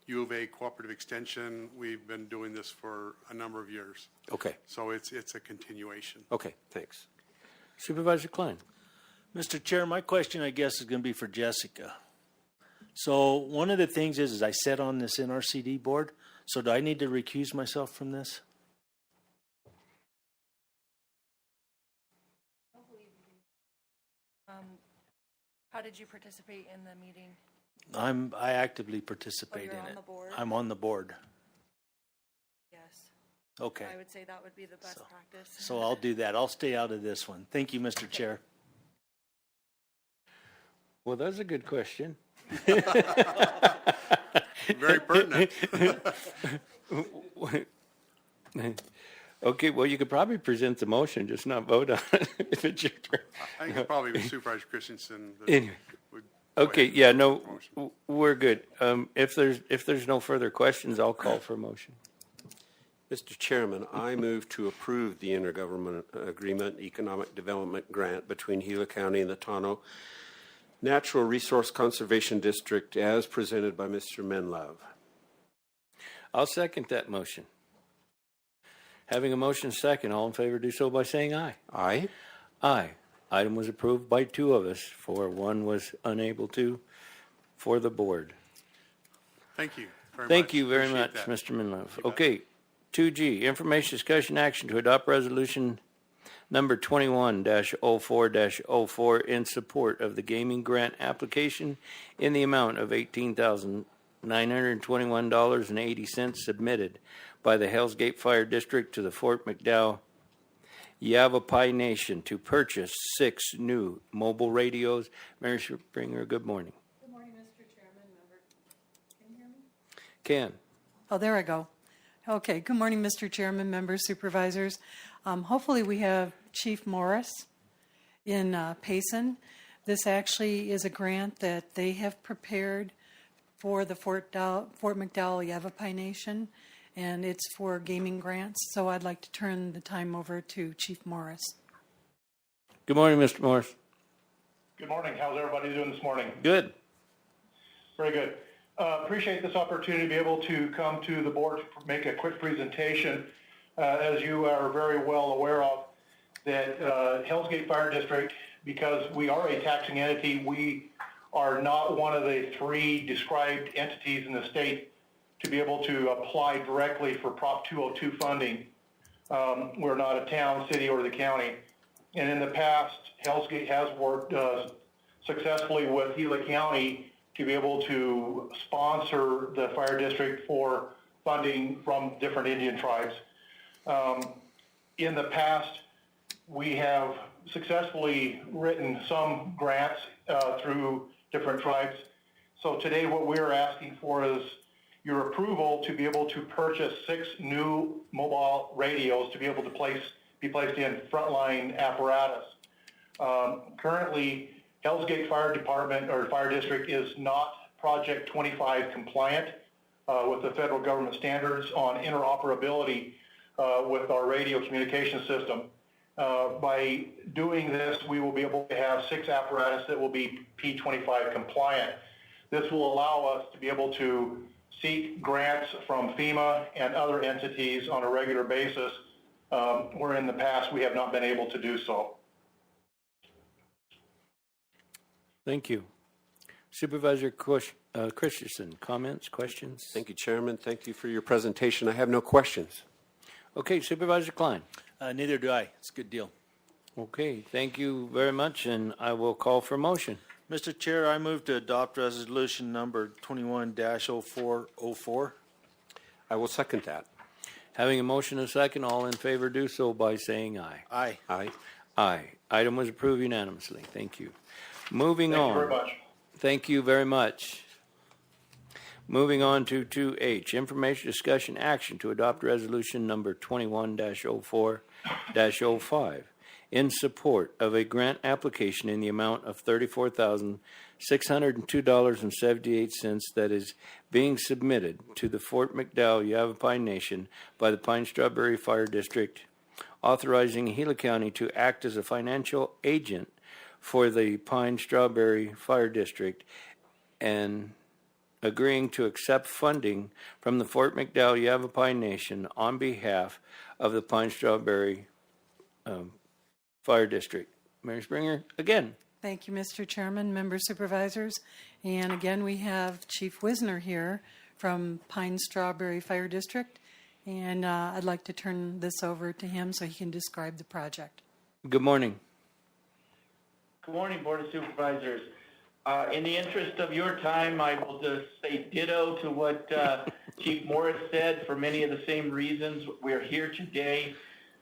U of A cooperative extension, we've been doing this for a number of years. Okay. So it's a continuation. Okay, thanks. Supervisor Klein. Mr. Chair, my question, I guess, is going to be for Jessica. So one of the things is I sat on this NRCD board. So do I need to recuse myself from this? How did you participate in the meeting? I actively participate you're in on it. the board? I'm on the board. Yes. Okay. I would say that would be the best practice. So I'll do that. I'll stay out of this one. Thank you, Mr. Chair. Well, that's a good question. Very pertinent. Okay, well, you could probably present the motion, just not vote on it if it's your turn. I think it's probably Supervisor Christensen. That Anyway. would go Okay, ahead yeah, and no, make the motion. we're good. If there's no further questions, I'll call for a motion. Mr. Chairman, I move to approve the intergovernment agreement economic development grant between Gila County and the Tano Natural Resource Conservation District as presented by Mr. Menlove. I'll second that motion. Having a motion second, all in favor do so by saying aye. Aye. Aye. Item was approved by two of us, for one was unable to, for the board. Thank you very much. Thank you very Appreciate much, that. Mr. Minlove. You bet. Okay, 2G, information, discussion, action to adopt resolution number 21-04-04 in support of the gaming grant application in the amount of $18,921.80 submitted by the Hells Gate Fire District to the Fort McDowell Yavapai Nation to purchase 6 new mobile radios. Mary Springer, good morning. Good morning, Mr. Chairman, member. Can you hear me? Ken. Oh, there I go. Okay, good morning, Mr. Chairman, members, supervisors. Hopefully we have Chief Morris in Payson. This actually is a grant that they have prepared for the Fort McDowell Yavapai Nation, and it's for gaming grants. So I'd like to turn the time over to Chief Morris. Good morning, Mr. Morris. Good morning. How's everybody doing this morning? Good. Very good. Appreciate this opportunity to be able to come to the board to make a quick presentation. As you are very well aware of, that Hells Gate Fire District, because we are a taxing entity, we are not one of the 3 described entities in the state to be able to apply directly for Prop 202 funding. We're not a town, city, or the county. And in the past, Hells Gate has worked successfully with Gila County to be able to sponsor the fire district for funding from different Indian tribes. In the past, we have successfully written some grants through different tribes. So today what we're asking for is your approval to be able to purchase 6 new mobile radios to be able to be placed in frontline apparatus. Currently, Hells Gate Fire Department or Fire District is not Project 25 compliant with the federal government standards on interoperability with our radio communication system. By doing this, we will be able to have 6 apparatus that will be P25 compliant. This will allow us to be able to seek grants from FEMA and other entities on a regular basis, where in the past we have not been able to do so. Thank you. Supervisor Christensen, comments, questions? Thank you, Chairman. Thank you for your presentation. I have no questions. Okay, Supervisor Klein. Neither do I. It's a good deal. Okay, thank you very much, and I will call for motion. Mr. Chair, I move to adopt resolution number 21-0404. I will second that. Having a motion and a second, all in favor do so by saying aye. Aye. Aye. Aye. Item was approved unanimously. Thank you. Moving Thank on. you very much. Thank you very much. Moving on to 2H, information, discussion, action to adopt resolution number 21-04 2023-05 in support of a grant application in the amount of $34,602.78 that is being submitted to the Fort McDowell Yavapai Nation by the Pine Strawberry Fire District, authorizing Gila County to act as a financial agent for the Pine Strawberry Fire District and agreeing to accept funding from the Fort McDowell Yavapai Nation on behalf of the Pine Strawberry Fire District. Mary Springer, again. Thank you, Mr. Chairman, members, supervisors. And again, we have Chief Wisner here from Pine Strawberry Fire District. And I'd like to turn this over to him so he can describe the project. Good morning. Good morning, Board of Supervisors. In the interest of your time, I will just say ditto to what Chief Morris said for many of the same reasons. We're here today.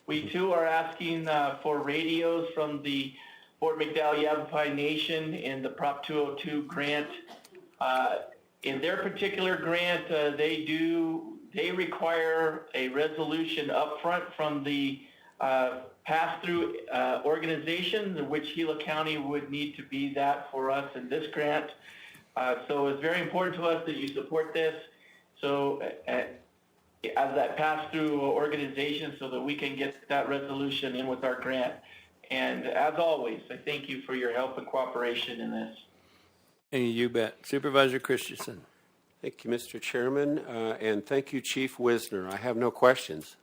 We too are asking for radios from the Fort McDowell Yavapai Nation in the Prop 202 grant. In their particular grant, they require a resolution upfront from the pass-through organization, which Gila County would need to be that for us in this grant. So it's very important to us that you support this. So as that pass-through organization so that we can get that resolution in with our grant. And as always, I thank you for your help and cooperation in this. You bet. Supervisor Christensen. Thank you, Mr. Chairman, and thank you, Chief Wisner. I have no questions.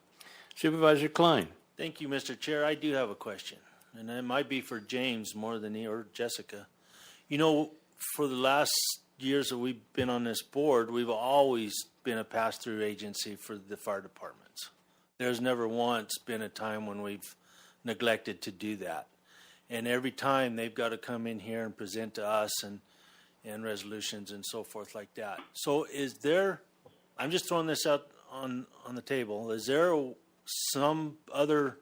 Supervisor Klein. Thank you, Mr. Chair. I do have a question, and it might be for James more than he or Jessica. You know, for the last years that we've been on this board, we've always been a pass-through agency for the fire departments. There's never once been a time when we've neglected to do that. And every time they've got to come in here and present to us and resolutions and so forth like that. So is there, I'm just throwing this out on the table, is there some other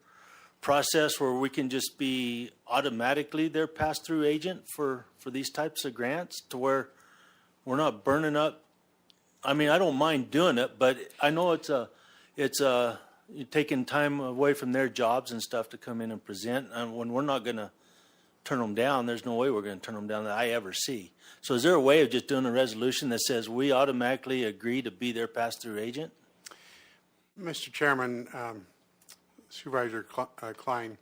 process where we can just be automatically their pass-through agent for these types of grants to where we're not burning up? I mean, I don't mind doing it, but I know it's taking time away from their jobs and stuff to come in and present. And when we're not going to turn them down, there's no way we're going to turn them down that I ever see. So is there a way of just doing a resolution that says we automatically agree to be their pass-through agent? Mr. Chairman, Supervisor Klein,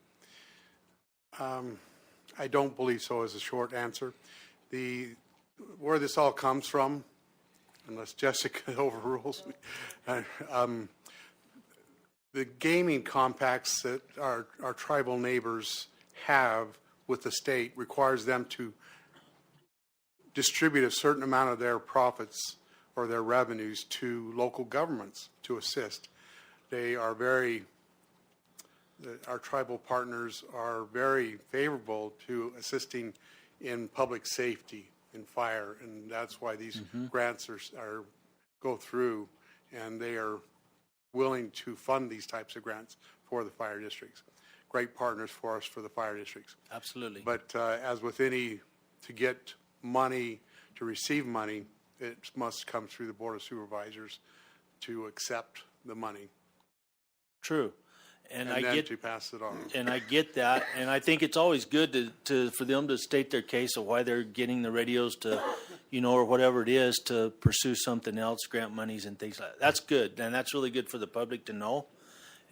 I don't believe so is a short answer. Where this all comes from, unless Jessica overrules me, the gaming compacts that our tribal neighbors have with the state requires them to distribute a certain amount of their profits or their revenues to local governments to assist. They are our tribal partners are very favorable to assisting in public safety and fire, and that's why these grants go through, and they are willing to fund these types of grants for the fire districts. Great partners for us for the fire districts. Absolutely. But as with any, to get money, to receive money, it must come through the Board of Supervisors to accept the money. True. And I then get to pass it on. And I get that, and I think it's always good for them to state their case of why they're getting the radios to, or whatever it is, to pursue something else, grant monies and things like that. That's good, and that's really good for the public to know,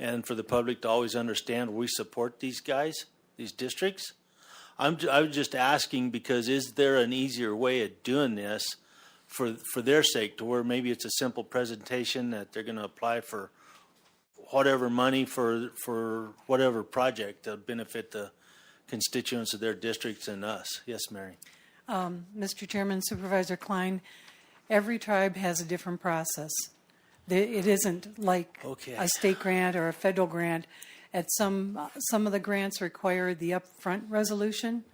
and for the public to always understand we support these guys, these districts. I was just asking because is there an easier way of doing this for their sake, to where maybe it's a simple presentation that they're going to apply for whatever money for whatever project to benefit the constituents of their districts and us. Yes, Mary. Mr. Chairman, Supervisor Klein, every tribe has a different process. It isn't like a state grant or a federal grant. At some of the grants require the upfront resolution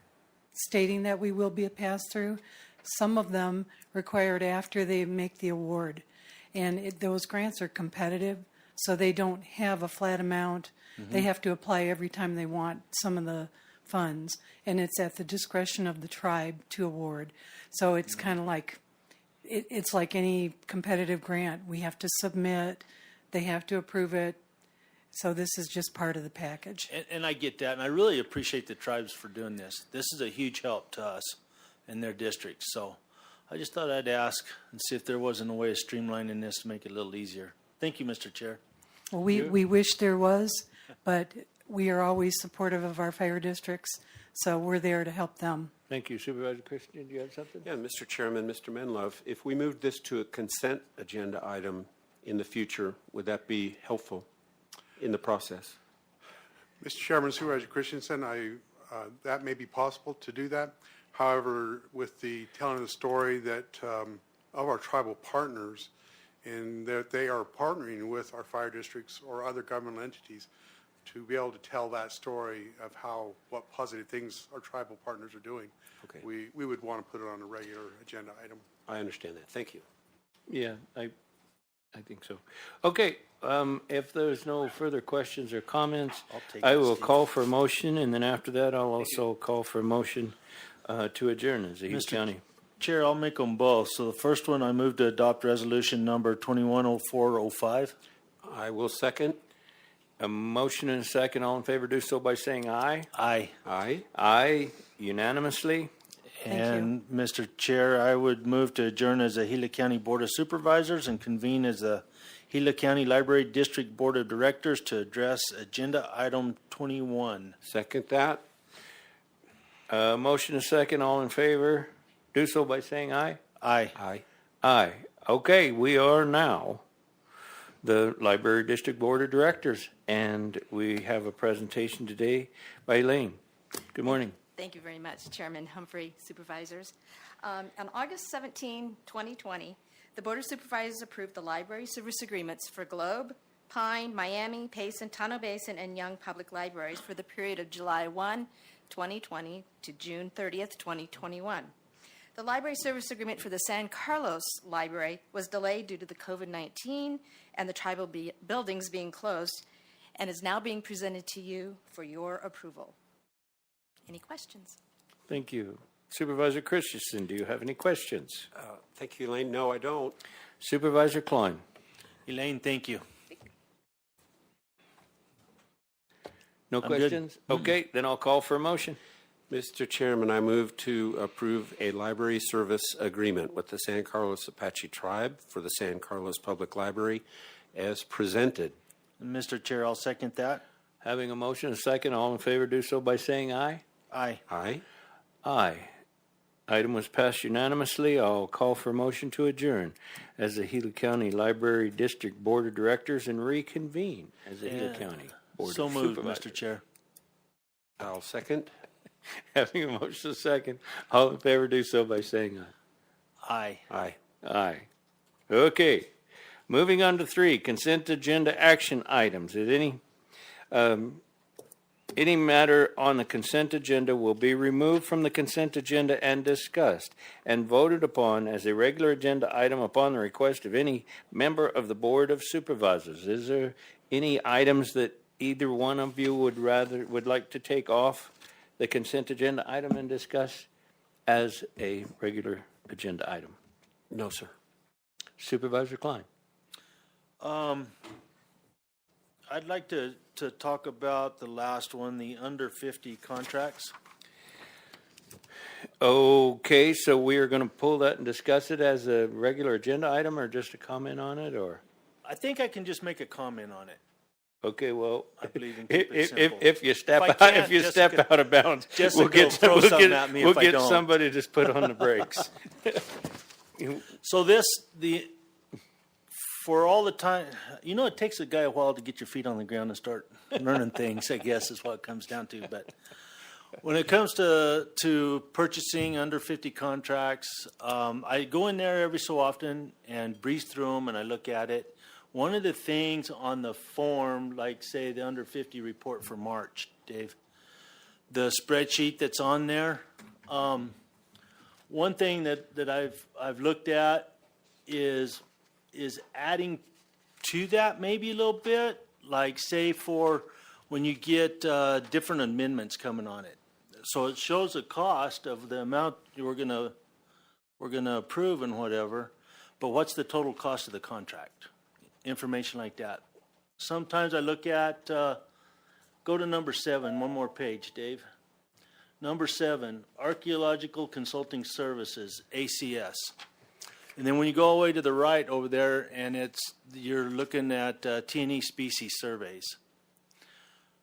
stating that we will be a pass-through. Some of them require it after they make the award. And those grants are competitive, so they don't have a flat amount. They have to apply every time they want some of the funds, and it's at the discretion of the tribe to award. So it's kind of like, it's like any competitive grant. We have to submit, they have to approve it, So this is just part of the package. And I get that, and I really appreciate the tribes for doing this. This is a huge help to us in their districts. So I just thought I'd ask and see if there wasn't a way of streamlining this to make it a little easier. Thank you, Mr. Chair. Well, we wish there was, but we are always supportive of our fire districts, so we're there to help them. Thank you. Supervisor Christian, do you have something? Yeah, Mr. Chairman, Mr. Menlove, if we moved this to a consent agenda item in the future, would that be helpful in the process? Mr. Chairman, Supervisor Christensen, that may be possible to do that. However, with the telling of the story that of our tribal partners, and that they are partnering with our fire districts or other governmental entities to be able to tell that story of what positive things our tribal partners are doing. Okay. We would want to put it on a regular agenda item. I understand that. Thank you. Yeah, I think so. Okay, if there's no further questions or comments, I will call for a motion, and then after that, I'll also call for a motion to adjourn as a Hughes County. Chair, I'll make them both. So the first one, I move to adopt resolution number 210405. I will second. A motion and a second. All in favor, do so by saying aye. Aye. Aye. Aye, unanimously. And Mr. Chair, I would move to adjourn as a Gila County Board of Supervisors and convene as the Gila County Library District Board of Directors to address agenda item 21. Second that. Motion and a second. All in favor, do so by saying aye. Aye. Aye. Aye. Okay, we are now the Library District Board of Directors, and we have a presentation today by Elaine. Good morning. Thank you very much, Chairman Humphrey, Supervisors. On August 17, 2020, the Board of Supervisors approved the library service agreements for Globe, Pine, Miami, Payson, Tonto Basin, and Young Public Libraries for the period of July 1, 2020 to June 30th, 2021. The library service agreement for the San Carlos Library was delayed due to the COVID-19 and the tribal buildings being closed, and is now being presented to you for your approval. Any questions? Thank you. Supervisor Christensen, do you have any questions? Thank you, Elaine. No, I don't. Supervisor Klein. Elaine, thank you. No I'm good. questions? Okay, then I'll call for a motion. Mr. Chairman, I move to approve a library service agreement with the San Carlos Apache Tribe for the San Carlos Public Library as presented. Mr. Chair, I'll second that. Having a motion and a second, all in favor do so by saying aye. Aye. Aye. Aye. Item was passed unanimously. I'll call for a motion to adjourn as the Gila County Library District Board of Directors and reconvene as the Gila County Board So of moved, Supervisors. Mr. Chair. I'll second. Having a motion and a second, all in favor do so by saying aye. Aye. Aye. Aye. Okay. Moving on to 3, consent agenda action items. Is any matter on the consent agenda will be removed from the consent agenda and discussed and voted upon as a regular agenda item upon the request of any member of the Board of Supervisors. Is there any items that either one of you would like to take off the consent agenda item and discuss as a regular agenda item? No, sir. Supervisor Klein. I'd like to talk about the last one, the under 50 contracts. Okay, so we are going to pull that and discuss it as a regular agenda item or just a comment on it, or? I think I can just make a comment on it. Okay, well, I believe in keep it simple. if you step If I out, can't, if you Jessica- step out of bounds, Jessica we'll get will throw something at me if I don't. somebody to just put on the brakes. So for all the time, it takes a guy a while to get your feet on the ground and start learning things, I guess is what it comes down to. But when it comes to purchasing under 50 contracts, I go in there every so often and breeze through them and I look at it. One of the things on the form, like say the under 50 report for March, Dave, the spreadsheet that's on there, one thing that I've looked at is adding to that maybe a little bit, like say for when you get different amendments coming on it. So it shows the cost of the amount we're gonna approve and whatever, but what's the total cost of the contract? Information like that. sometimes I look at, go to number 7, one more page, Dave. Number 7, Archaeological Consulting Services, ACS. And then when you go all the way to the right over there, and you're looking at T&E species surveys.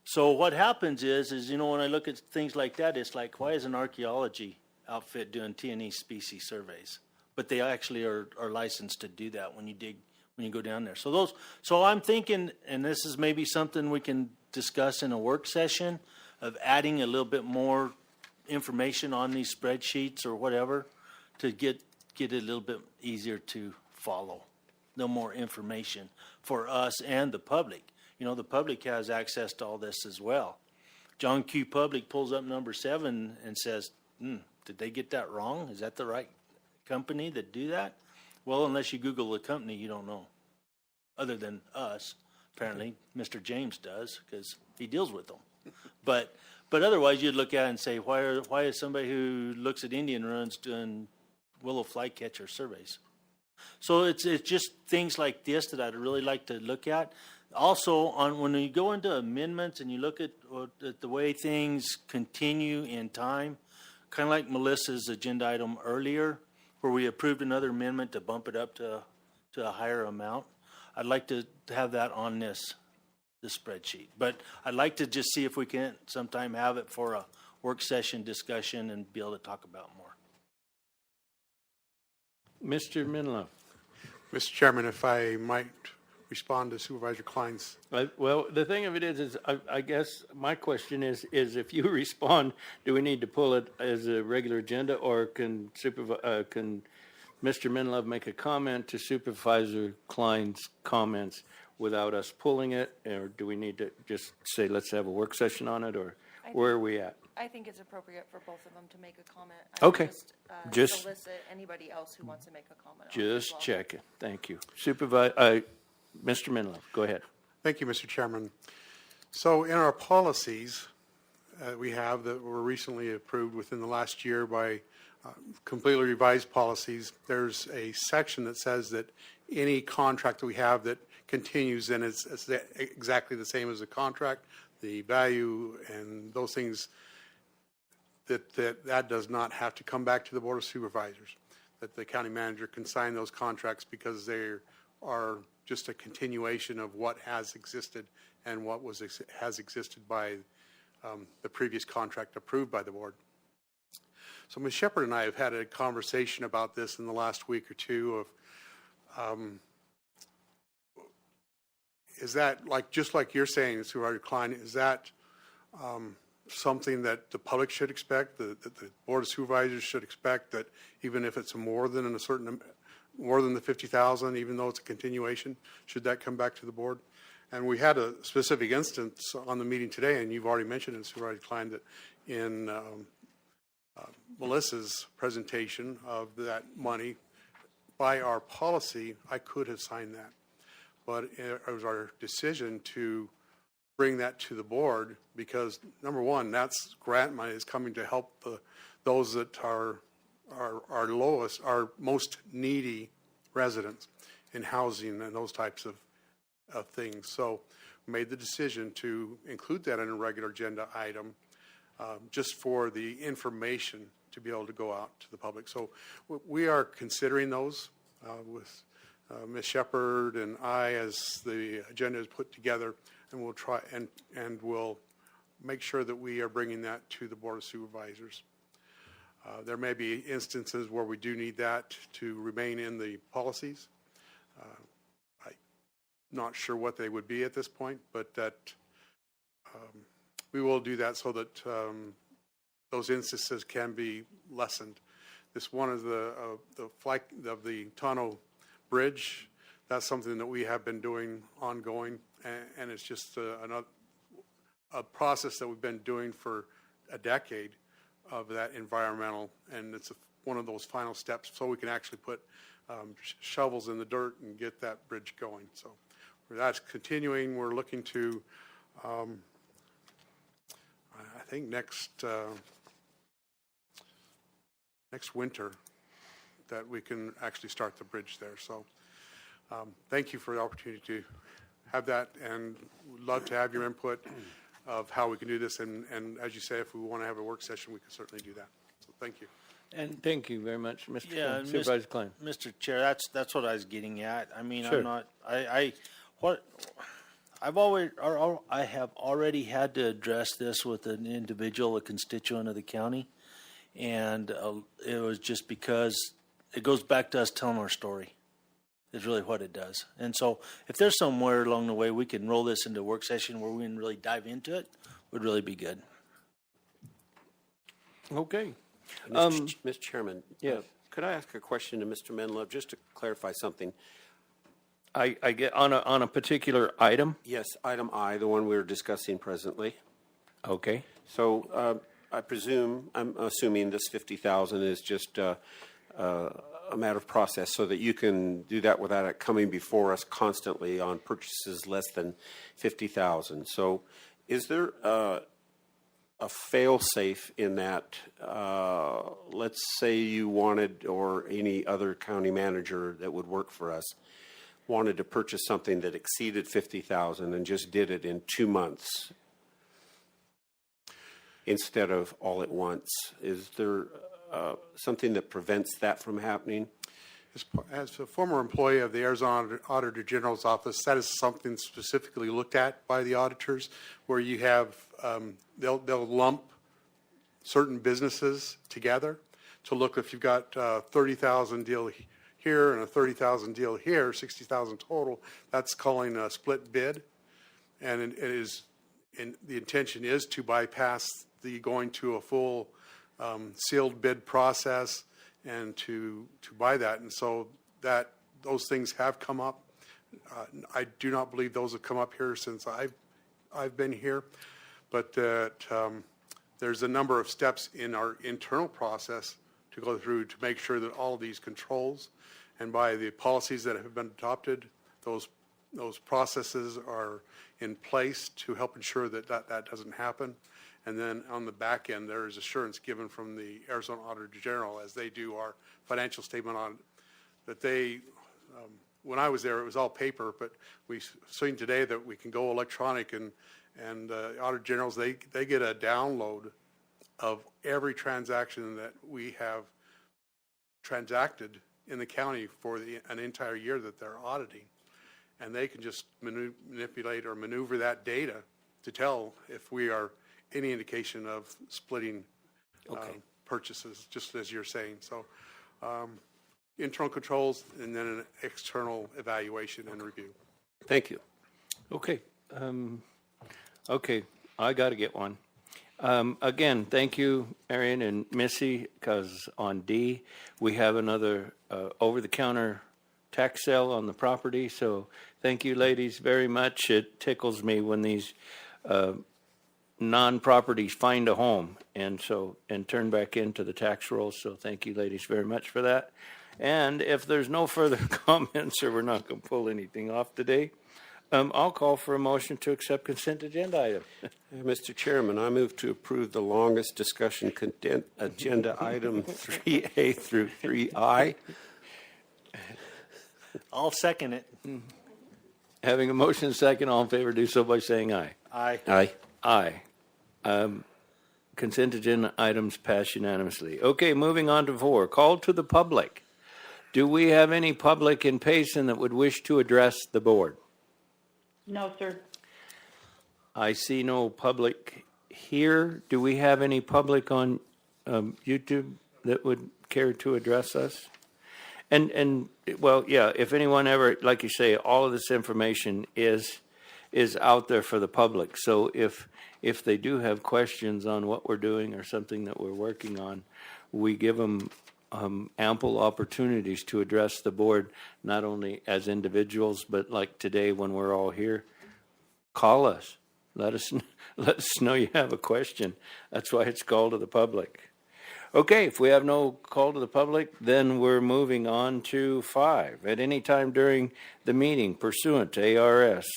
So what happens is when I look at things like that, it's like, why is an archaeology outfit doing T&E species surveys? But they actually are licensed to do that when you go down there. So I'm thinking, and this is maybe something we can discuss in a work session, of adding a little bit more information on these spreadsheets or whatever to get it a little bit easier to follow. No more information for us and the public. The public has access to all this as well. John Q. Public pulls up number 7 and says, did they get that wrong? Is that the right company that do that? Well, unless you Google the company, you don't know. Other than us, apparently, Mr. James does, because he deals with them. But otherwise, you'd look at it and say, why is somebody who looks at Indian ruins doing willow flycatcher surveys? So it's just things like this that I'd really like to look at. Also, when you go into amendments and you look at the way things continue in time, kind of like Melissa's agenda item earlier, where we approved another amendment to bump it up to a higher amount, I'd like to have that on this spreadsheet. But I'd like to just see if we can sometime have it for a work session discussion and be able to talk about more. Mr. Minlow. Mr. Chairman, if I might respond to Supervisor Klein's. Well, the thing of it is I guess my question is if you respond, do we need to pull it as a regular agenda, or can Mr. Minlove make a comment to Supervisor Klein's comments without us pulling it, or do we need to just say let's have a work session on it, or where are we at? I think it's appropriate for both of them to make a comment. Okay. Just solicit anybody else who wants to make a comment. Just checking. Thank you. Mr. Minlove, go ahead. Thank you, Mr. Chairman. So in our policies we have that were recently approved within the last year by completely revised policies, there's a section that says that any contract that we have that continues and is exactly the same as the contract, the value and those things, that does not have to come back to the Board of Supervisors, that the county manager can sign those contracts because they are just a continuation of what has existed and what has existed by the previous contract approved by the board. So Ms. Shepard and I have had a conversation about this in the last week or two of, is that, just like you're saying, Supervisor Klein, is that something that the public should expect, that the Board of Supervisors should expect, that even if it's more than the 50,000, even though it's a continuation, should that come back to the board? And we had a specific instance on the meeting today, and you've already mentioned it, Supervisor Klein, that in Melissa's presentation of that money, by our policy, I could have signed that. But it was our decision to bring that to the board because, number one, that's grant money is coming to help those that are lowest, our most needy residents in housing and those types of things. So we made the decision to include that in a regular agenda item just for the information to be able to go out to the public. So we are considering those with Ms. Shepard and I as the agenda is put together, and we'll try and we'll make sure that we are bringing that to the Board of Supervisors. There may be instances where we do need that to remain in the policies. I'm not sure what they would be at this point, but that we will do that so that those instances can be lessened. This one is the Tano Bridge. That's something that we have been doing ongoing, and it's just a process that we've been doing for a decade of that environmental, and it's one of those final steps so we can actually put shovels in the dirt and get that bridge going. So that's continuing. We're looking to, I think next winter that we can actually start the bridge there. So thank you for the opportunity to have that, and would love to have your input of how we can do this. And as you say, if we want to have a work session, we can certainly do that. So thank you. And thank you very much, Mr. Yeah, Klein. Supervisor Klein. Mr. Chair, that's what I was getting at. I mean, Sure. I'm not, I have already had to address this with an individual, a constituent of the county, and it was just because it goes back to us telling our story. Is really what it does. And so, if there's somewhere along the way we can roll this into a work session where we can really dive into it, would really be good. Okay. Mr. Chairman, yes. Could I ask a question to Mr. Menlove just to clarify something? I get on a particular item. Yes, item I, the one we're discussing presently. Okay. So I'm assuming this 50,000 is just a matter of process, so that you can do that without it coming before us constantly on purchases less than 50,000. So, is there a fail-safe in that? Let's say you wanted, or any other county manager that would work for us, wanted to purchase something that exceeded 50,000 and just did it in 2 months instead of all at once. Is there something that prevents that from happening? As a former employee of the Arizona Auditor General's office, that is something specifically looked at by the auditors, where you have they'll lump certain businesses together to look if you've got 30,000 deal here and a 30,000 deal here, 60,000 total. That's calling a split bid, and it is. And the intention is to bypass the going to a full sealed bid process and to buy that. And so that those things have come up. I do not believe those have come up here since I've been here, but that there's a number of steps in our internal process to go through to make sure that all of these controls and by the policies that have been adopted, those processes are in place to help ensure that that doesn't happen. And then on the back end, there is assurance given from the Arizona Auditor General as they do our financial statement on that they, when I was there, it was all paper, but we've seen today that we can go electronic, and Auditor Generals, they get a download of every transaction that we have transacted in the county for an entire year that they're auditing. And they can just manipulate or maneuver that data to tell if we are any indication of splitting purchases, just as you're saying. So internal controls and then an external evaluation and review. Thank you. Okay. Okay, I got to get one. Again, thank you, Arian and Missy, because on D, we have another over-the-counter tax sale on the property. So thank you, ladies, very much. It tickles me when these non-properties find a home and turn back into the tax rolls. So thank you, ladies, very much for that. And if there's no further comments, or we're not going to pull anything off today, I'll call for a motion to accept consent agenda item. Mr. Chairman, I move to approve the longest discussion content agenda item 3A through 3I. I'll second it. Having a motion and second, all in favor, do so by saying aye. Aye. Aye. Consent agenda items pass unanimously. Okay, moving on to 4. Call to the public. Do we have any public in Payson that would wish to address the board? No, sir. I see no public here. Do we have any public on YouTube that would care to address us? And well, yeah, if anyone ever, like you say, all of this information is out there for the public. So if they do have questions on what we're doing or something that we're working on, we give them ample opportunities to address the board, not only as individuals, but like today when we're all here. Call us. Let us know you have a question. That's why it's called to the public. Okay, if we have no call to the public, then we're moving on to 5. At any time during the meeting, pursuant to ARS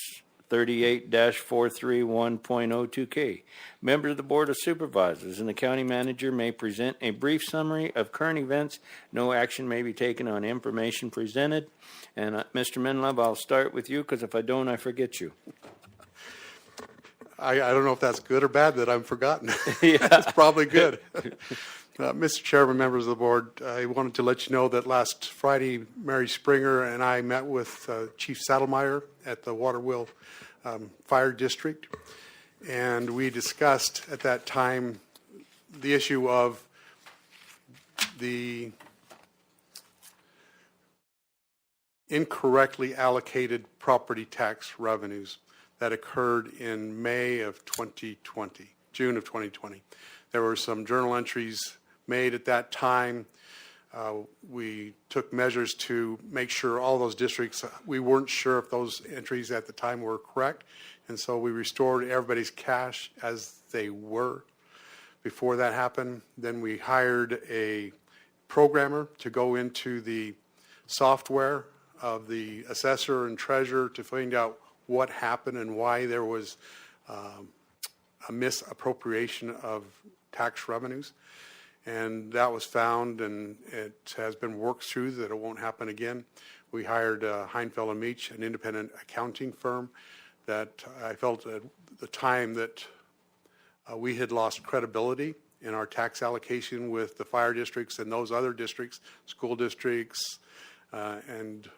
38-431.02K. Members of the Board of Supervisors and the County Manager may present a brief summary of current events. No action may be taken on information presented. And Mr. Menlove, I'll start with you, because if I don't, I forget you. I don't know if that's good or bad that I'm forgotten. That's probably good. Mr. Chairman, members of the board, I wanted to let you know that last Friday, Mary Springer and I met with Chief Saddlemeyer at the Waterville Fire District, and we discussed at that time the issue of the incorrectly allocated property tax revenues that occurred in May of 2020, June of 2020. There were some journal entries made at that time. We took measures to make sure all those districts, we weren't sure if those entries at the time were correct, and so we restored everybody's cash as they were. Before that happened, then we hired a programmer to go into the software of the assessor and treasurer to find out what happened and why there was a misappropriation of tax revenues. And that was found, and it has been worked through that it won't happen again. We hired Heinfeld and Meach, an independent accounting firm that I felt at the time that we had lost credibility in our tax allocation with the fire districts and those other districts, school districts, and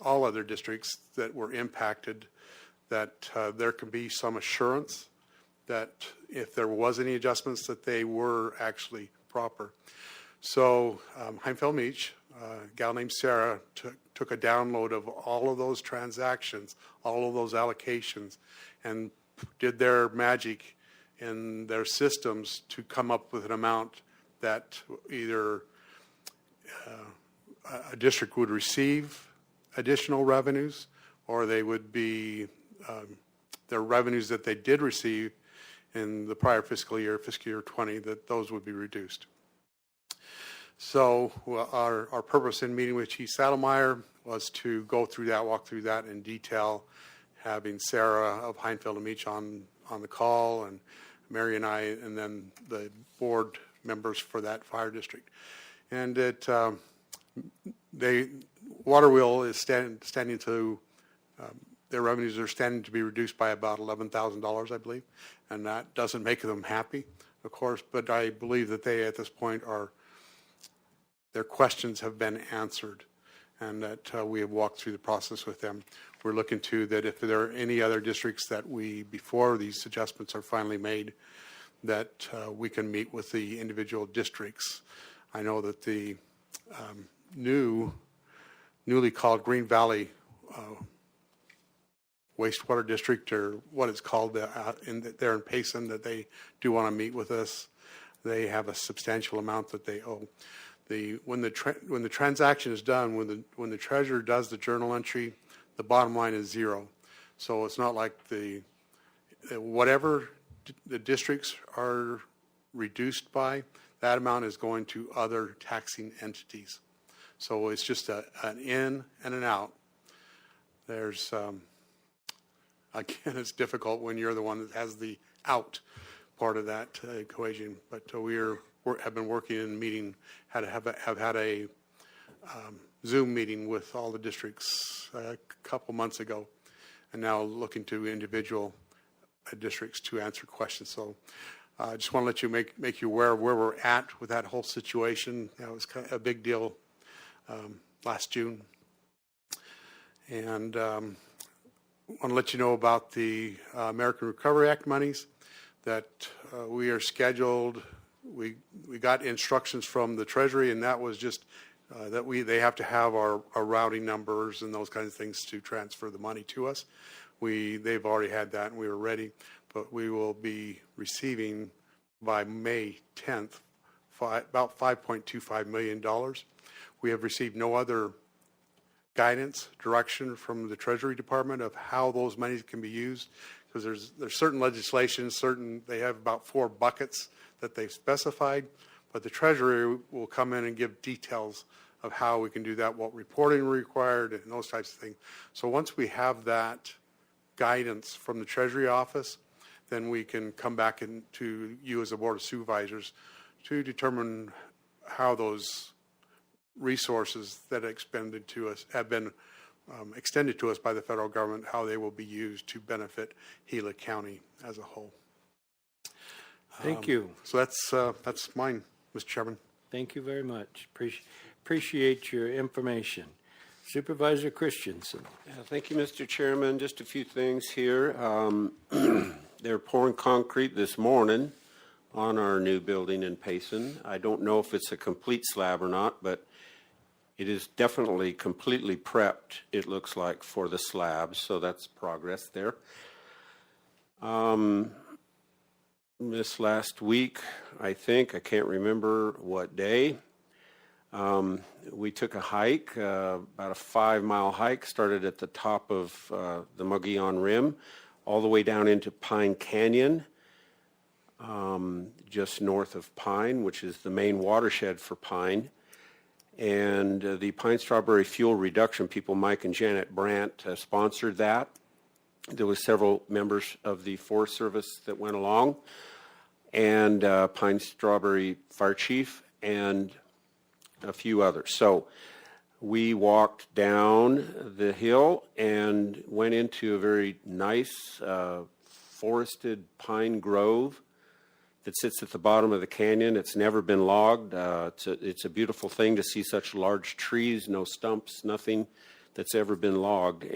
all other districts that were impacted, that there can be some assurance that if there was any adjustments that they were actually proper. So Heinfeld Meach, a gal named Sarah, took a download of all of those transactions, all of those allocations, and did their magic in their systems to come up with an amount that either a district would receive additional revenues, or they would be their revenues that they did receive in the prior fiscal year 20, that those would be reduced. So our purpose in meeting with Chief Saddlemeyer was to go through that, walk through that in detail, having Sarah of Heinfeld and Meach on the call, and Mary and I, and then the board members for that fire district. And Waterville is standing to, their revenues are standing to be reduced by about $11,000, I believe, and that doesn't make them happy, of course, but I believe that they, at this point, their questions have been answered, and that we have walked through the process with them. We're looking to that if there are any other districts that before these adjustments are finally made, that we can meet with the individual districts. I know that the newly called Green Valley wastewater district, or what it's called there in Payson, that they do want to meet with us. They have a substantial amount that they owe. When the transaction is done, when the treasurer does the journal entry, the bottom line is zero. So it's not like whatever the districts are reduced by, that amount is going to other taxing entities. So it's just an in and an out. There's again, it's difficult when you're the one that has the out part of that equation. But have been working in meeting, have had a Zoom meeting with all the districts a couple months ago, and now looking to individual districts to answer questions. So I just want to let you make you aware of where we're at with that whole situation. It was kind of a big deal last June. And I want to let you know about the American Recovery Act monies that we are scheduled. We got instructions from the Treasury, and that was just that they have to have our routing numbers and those kinds of things to transfer the money to us. They've already had that, and we were ready, but we will be receiving by May 10th about $5.25 million. We have received no other guidance, direction from the Treasury Department of how those monies can be used, because there's certain legislation, they have about 4 buckets that they've specified, but the Treasury will come in and give details of how we can do that, what reporting required, and those types of things. So once we have that guidance from the Treasury Office, then we can come back to you as a Board of Supervisors to determine how those resources that have been extended to us by the federal government, how they will be used to benefit Gila County as a whole. Thank you. So that's mine, Mr. Chairman. Thank you very much. Appreciate your information. Supervisor Christensen. Thank you, Mr. Chairman. Just a few things here. They're pouring concrete this morning on our new building in Payson. I don't know if it's a complete slab or not, but it is definitely completely prepped, it looks like, for the slab, so that's progress there. This last week, I can't remember what day, we took a hike, about a 5-mile hike, started at the top of the Mogollon Rim, all the way down into Pine Canyon, just north of Pine, which is the main watershed for Pine. And the Pine Strawberry Fuel Reduction people, Mike and Janet Brandt, sponsored that. There was several members of the Forest Service that went along, and Pine Strawberry Fire Chief, and a few others. So we walked down the hill and went into a very nice forested pine grove that sits at the bottom of the canyon. It's never been logged. It's a beautiful thing to see such large trees, no stumps, nothing that's ever been logged.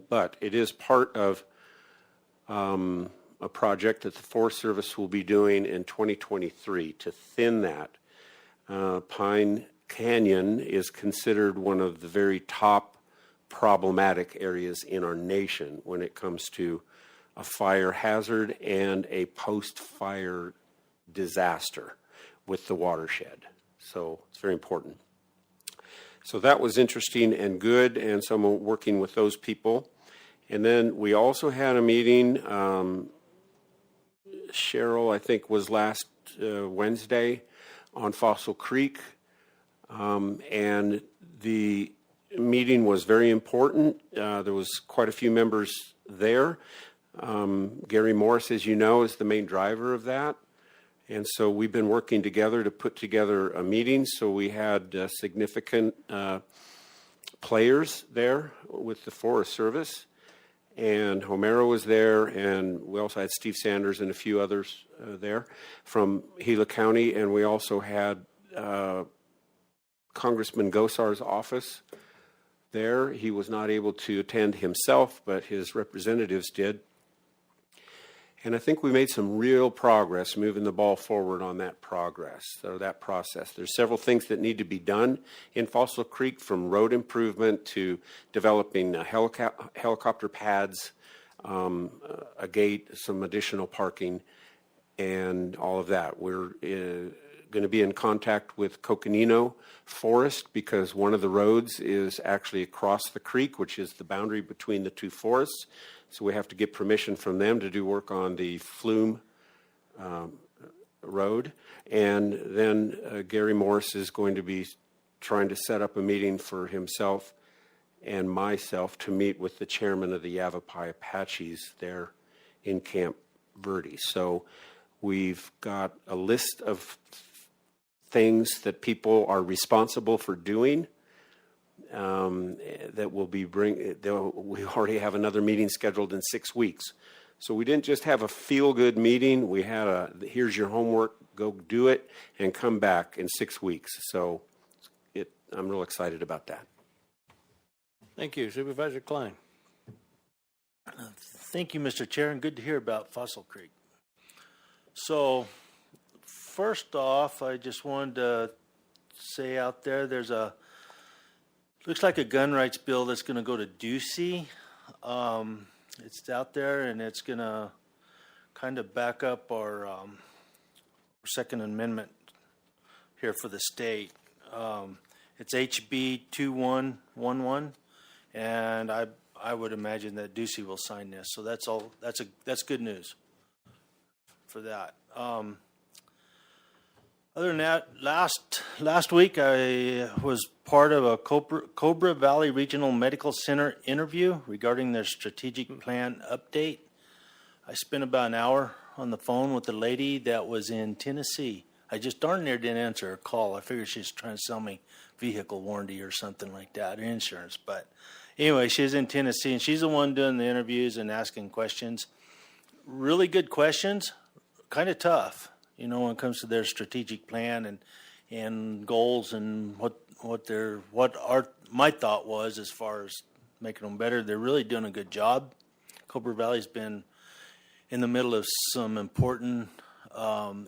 But it is part of a project that the Forest Service will be doing in 2023 to thin that. Pine Canyon is considered one of the very top problematic areas in our nation when it comes to a fire hazard and a post-fire disaster with the watershed. So it's very important. So that was interesting and good, and so I'm working with those people. And then we also had a meeting, Cheryl, I think, was last Wednesday on Fossil Creek, and the meeting was very important. There was quite a few members there. Gary Morris, as you know, is the main driver of that. And so we've been working together to put together a meeting. So we had significant players there with the Forest Service. And Homero was there, and we also had Steve Sanders and a few others there from Gila County. And we also had Congressman Gosar's office there. He was not able to attend himself, but his representatives did. And I think we made some real progress moving the ball forward on that that process. There's several things that need to be done in Fossil Creek, from road improvement to developing helicopter pads, a gate, some additional parking, and all of that. We're going to be in contact with Coconino Forest because one of the roads is actually across the creek, which is the boundary between the two forests. So we have to get permission from them to do work on the Flume Road. And then Gary Morris is going to be trying to set up a meeting for himself and myself to meet with the chairman of the Yavapai Apaches there in Camp Verde. So we've got a list of things that people are responsible for doing. That will be we already have another meeting scheduled in 6 weeks. So we didn't just have a feel-good meeting. We had here's your homework, go do it, and come back in 6 weeks. So I'm real excited about that. Thank you. Supervisor Klein. Thank you, Mr. Chair, and good to hear about Fossil Creek. So first off, I just wanted to say out there, looks like a gun rights bill that's going to go to Ducey. It's out there, and it's going to kind of back up our Second Amendment here for the state. It's HB 2111, and I would imagine that Ducey will sign this. So that's good news for that. Other than that, last week I was part of a Cobra Valley Regional Medical Center interview regarding their strategic plan update. I spent about an hour on the phone with a lady that was in Tennessee. I just darn near didn't answer her call. I figured she's trying to sell me vehicle warranty or something like that, or insurance. But anyway, she's in Tennessee, and she's the one doing the interviews and asking questions. Really good questions, kind of tough, you know, when it comes to their strategic plan and goals and my thought was as far as making them better. They're really doing a good job. Cobra Valley's been in the middle of some important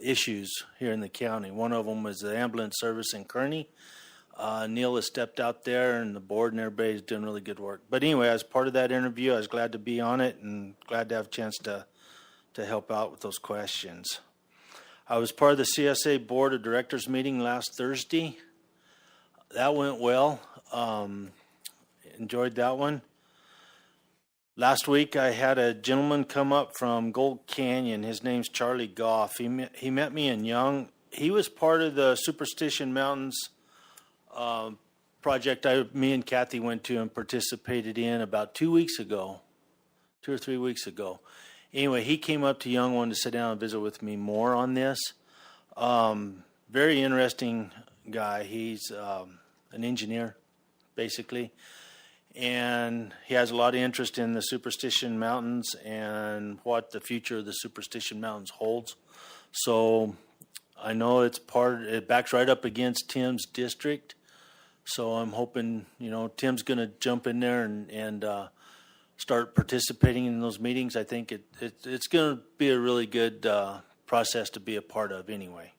issues here in the county. One of them was the ambulance service in Kearney. Neil has stepped out there, and the board and everybody's doing really good work. But anyway, as part of that interview, I was glad to be on it and glad to have a chance to help out with those questions. I was part of the CSA Board of Directors meeting last Thursday. That went well. Enjoyed that one. Last week, I had a gentleman come up from Gold Canyon. His name's Charlie Goff. He met me in Young. He was part of the Superstition Mountains project me and Kathy went to and participated in about 2 weeks ago, 2 or 3 weeks ago. Anyway, he came up to Young, wanted to sit down and visit with me more on this. Very interesting guy. He's an engineer, basically. And he has a lot of interest in the Superstition Mountains and what the future of the Superstition Mountains holds. So I know it backs right up against Tim's district. So I'm hoping, you know, Tim's going to jump in there and start participating in those meetings. I think it's going to be a really good process to be a part of anyway.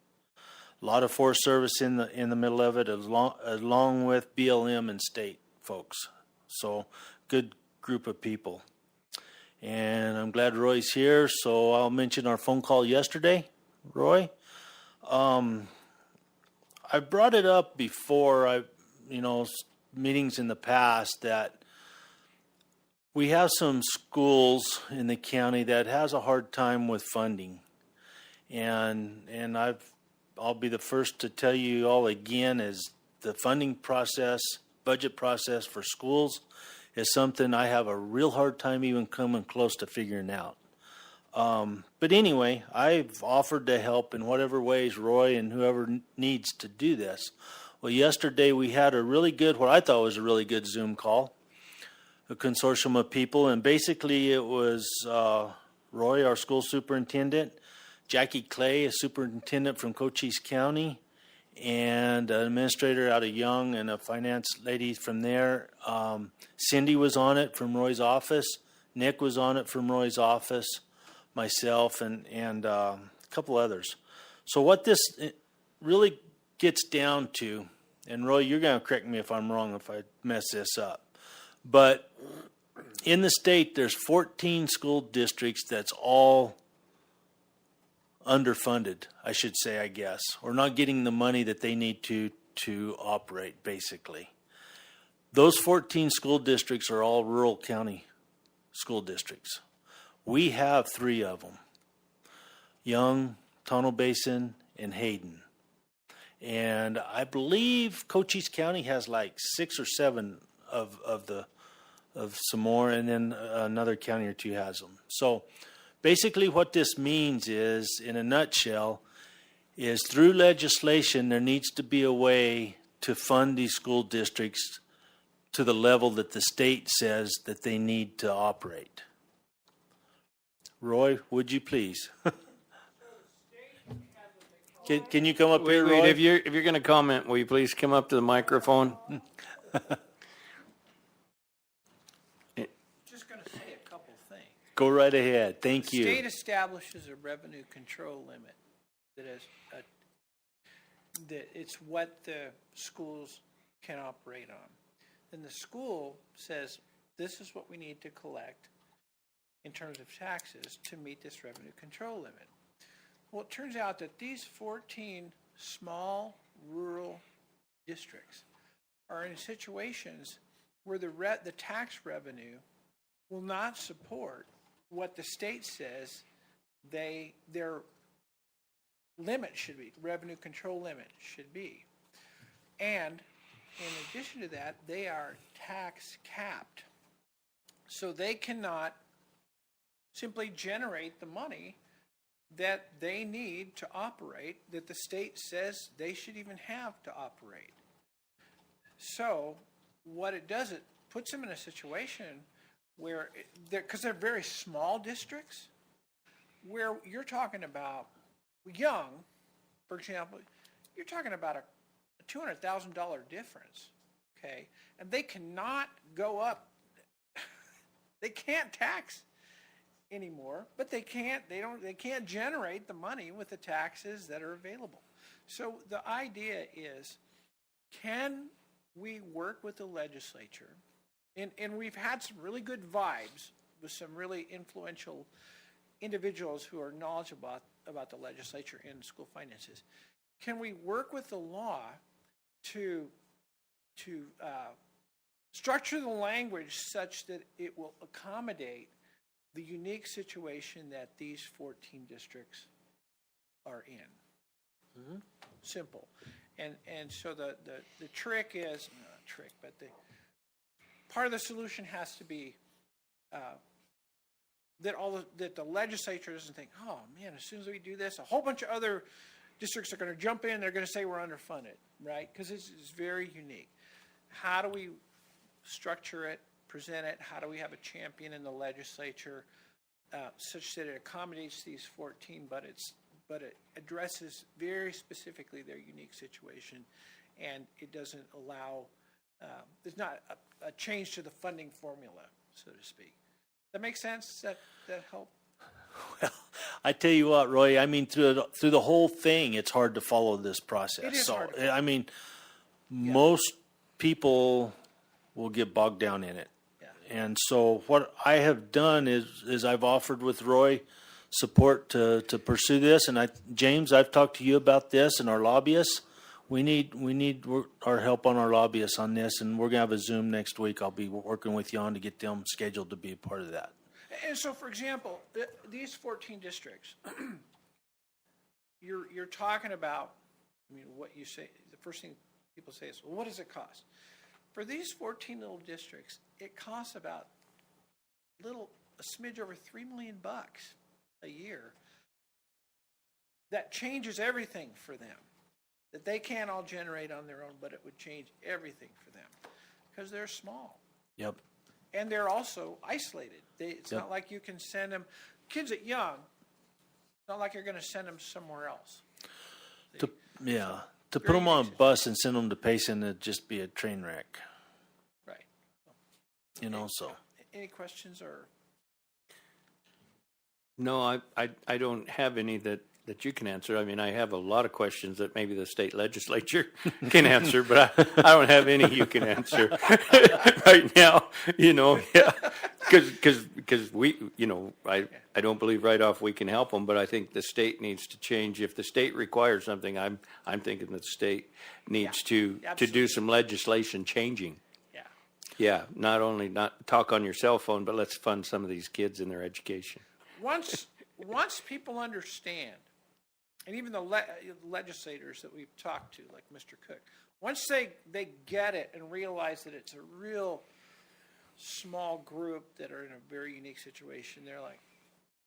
A lot of Forest Service in the middle of it, along with BLM and state folks. So good group of people. And I'm glad Roy's here. So I'll mention our phone call yesterday, Roy. I brought it up before, meetings in the past that we have some schools in the county that has a hard time with funding. And I'll be the first to tell you all again is the funding process, budget process for schools is something I have a real hard time even coming close to figuring out. But anyway, I've offered to help in whatever ways Roy and whoever needs to do this. Well, yesterday we had what I thought was a really good Zoom call, a consortium of people, and basically it was Roy, our school superintendent, Jackie Clay, a superintendent from Cochise County, and an administrator out of Young and a finance lady from there. Cindy was on it from Roy's office. Nick was on it from Roy's office, myself, and a couple others. So what this really gets down to, and Roy, you're going to correct me if I'm wrong if I mess this up, but in the state, there's 14 school districts that's all underfunded, I should say, I guess, or not getting the money that they need to operate, basically. Those 14 school districts are all rural county school districts. We have 3 of them, Young, Tonto Basin, and Hayden. And I believe Cochise County has like 6 or 7 of some more, and then another county or 2 has them. So basically what this means is, in a nutshell, is through legislation there needs to be a way to fund these school districts to the level that the state says that they need to operate. Roy, would you please? Can you come up here, Roy? Wait, if you're going to comment, will you please come up to the microphone? Just going to say a couple things. Go right ahead. Thank you. The state establishes a revenue control limit that it's what the schools can operate on. Then the school says, this is what we need to collect in terms of taxes to meet this revenue control limit. Well, it turns out that these 14 small rural districts are in situations where the tax revenue will not support what the state says they're limit should be, revenue control limit should be. And in addition to that, they are tax capped. So they cannot simply generate the money that they need to operate, that the state says they should even have to operate. So what it does, it puts them in a situation where, because they're very small districts, where you're talking about Young, for example, you're talking about a $200,000 difference, okay? And they cannot go up. They can't tax anymore, but they can't generate the money with the taxes that are available. So the idea is, can we work with the legislature? And we've had some really good vibes with some really influential individuals who are knowledgeable about the legislature and school finances. Can we work with the law to structure the language such that it will accommodate the unique situation that these 14 districts are in? Mm-hmm. Simple. And so the trick is, not a trick, but the part of the solution has to be that the legislature doesn't think, oh man, as soon as we do this, a whole bunch of other districts are going to jump in, they're going to say we're underfunded, right? Because it's very unique. How do we structure it, present it? How do we have a champion in the legislature such that it accommodates these 14, but it addresses very specifically their unique situation, and it doesn't allow, there's not a change to the funding formula, so to speak. That makes sense? That help? Well, I tell you what, Roy, I mean, through the whole thing, it's hard to follow this process. It is so, hard to follow. I mean, most people will get bogged down in it. Yeah. And so what I have done is I've offered with Roy support to pursue this. And James, I've talked to you about this and our lobbyists. We need our help on our lobbyists on this, and we're going to have a Zoom next week. I'll be working with you on to get them scheduled to be a part of that. And so, for example, these 14 districts, you're talking about, I mean, what you say, the first thing people say is, well, what does it cost? For these 14 little districts, it costs about a smidge over $3 million a year. That changes everything for them. That they can't all generate on their own, but it would change everything for them because they're small. Yep. And they're also isolated. It's not like you can send them, kids at Young, it's not like you're going to send them somewhere else. To put them on a bus and send them to Payson would just be a train wreck. Right. So. Any questions or? No, I don't have any that you can answer. I mean, I have a lot of questions that maybe the state legislature can answer, but I don't have any you can answer right now, because we, I don't believe right off we can help them, but I think the state needs to change. If the state requires something, I'm thinking that the state needs to do some legislation changing. Yeah. Yeah, not talk on your cell phone, but let's fund some of these kids in their education. Once people understand, and even the legislators that we've talked to, like Mr. Cook, once they get it and realize that it's a real small group that are in a very unique situation, they're like,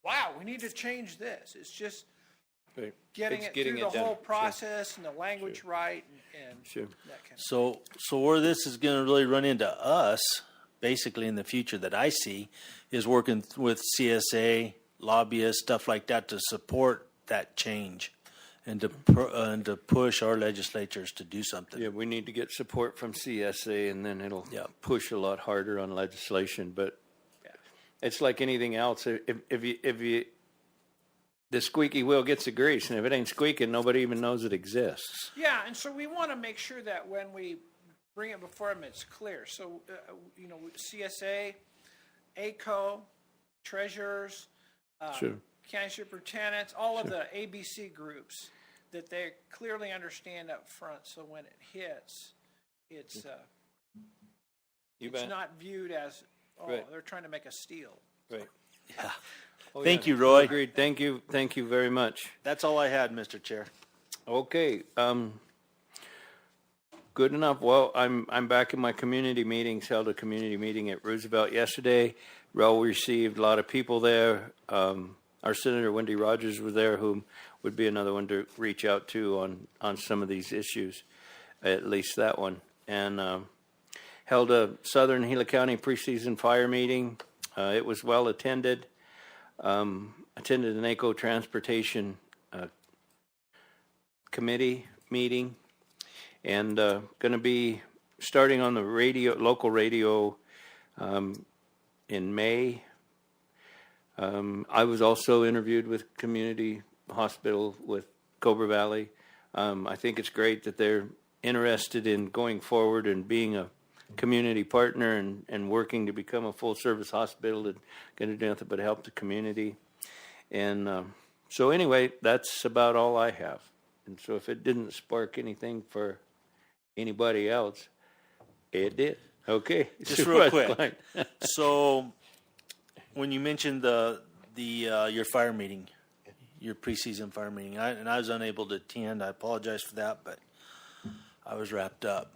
wow, we need to change this. It's just getting it through the whole process and the language right and that kind of thing. So where this is going to really run into us, basically in the future that I see, is working with CSA, lobbyists, stuff like that to support that change and to push our legislatures to do something. Yeah, we need to get support from CSA, and then it'll push a lot harder on legislation. But it's like anything else. If you the squeaky wheel gets the grease, and if it ain't squeaking, nobody even knows it exists. Yeah, and so we want to make sure that when we bring it before them, it's clear. So, CSA, ACO, treasurers, county superintendents, all of the ABC groups, that they clearly understand up front. So when it hits, it's not viewed as, they're trying to make a steal. Right. Yeah. Thank you, Roy. Agreed. Thank you very much. That's all I had, Mr. Chair. Okay, good enough. Well, I'm back in my community meetings. Held a community meeting at Roosevelt yesterday. Well received. A lot of people there. Our Senator Wendy Rogers was there, whom would be another one to reach out to on some of these issues, at least that one. And held a Southern Gila County preseason fire meeting. It was well attended. Attended an ACO transportation committee meeting, and going to be starting on the local radio in May. I was also interviewed with Community Hospital with Cobra Valley. I think it's great that they're interested in going forward and being a community partner and working to become a full-service hospital and going to do nothing but help the community. And so anyway, that's about all I have. And so if it didn't spark anything for anybody else, it did. Okay. Just real quick. So when you mentioned your fire meeting, your preseason fire meeting, and I was unable to attend. I apologize for that, but I was wrapped up.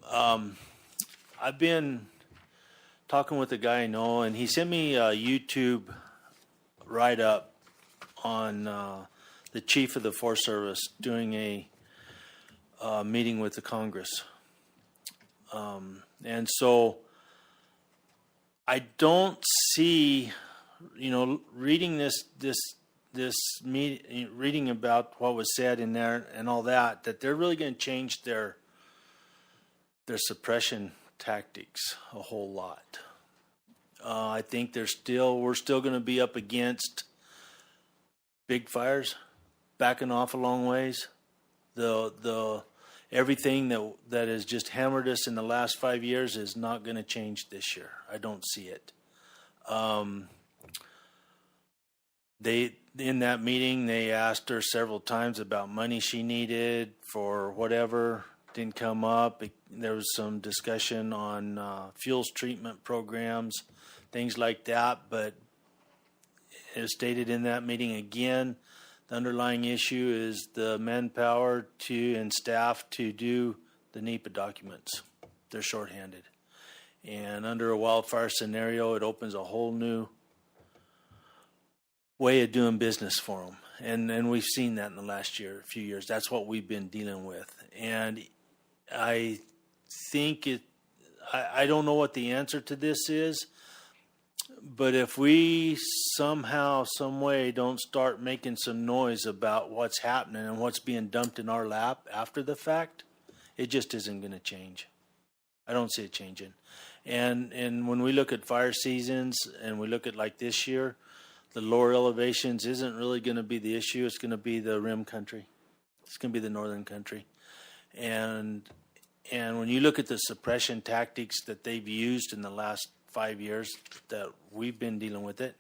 I've been talking with a guy I know, and he sent me a YouTube write-up on the chief of the Forest Service doing a meeting with the Congress. And so I don't see, reading reading about what was said in there and all that they're really going to change their suppression tactics a whole lot. I think we're still going to be up against big fires, backing off a long ways. The everything that has just hammered us in the last 5 years is not going to change this year. I don't see it. In that meeting, they asked her several times about money she needed for whatever. Didn't come up. There was some discussion on fuels treatment programs, things like that. But as stated in that meeting again, the underlying issue is the manpower and staff to do the NEPA documents. They're shorthanded. And under a wildfire scenario, it opens a whole new way of doing business for them. And we've seen that in the last few years. That's what we've been dealing with. And I think I don't know what the answer to this is, but if we somehow, some way don't start making some noise about what's happening and what's being dumped in our lap after the fact, it just isn't going to change. I don't see it changing. And when we look at fire seasons and we look at like this year, the lower elevations isn't really going to be the issue. It's going to be the rim country. It's going to be the northern country. And when you look at the suppression tactics that they've used in the last 5 years that we've been dealing with it,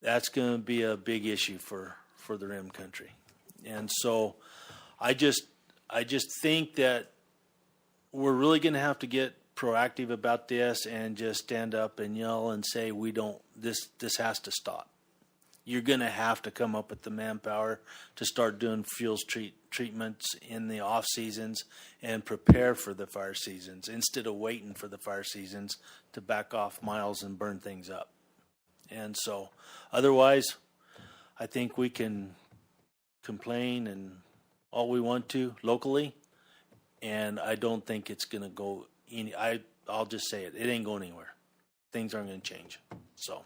that's going to be a big issue for the rim country. And so I just think that we're really going to have to get proactive about this and just stand up and yell and say this has to stop. You're going to have to come up with the manpower to start doing fuels treatments in the off seasons and prepare for the fire seasons instead of waiting for the fire seasons to back off miles and burn things up. And so otherwise, I think we can complain and all we want to locally, and I don't think it's going to go I'll just say it ain't going anywhere. Things aren't going to change. So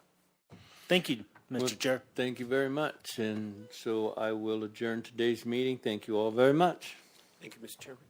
thank you, Mr. Chair. Thank you very much. And so I will adjourn today's meeting. Thank you all very much. Thank you, Mr. Chairman.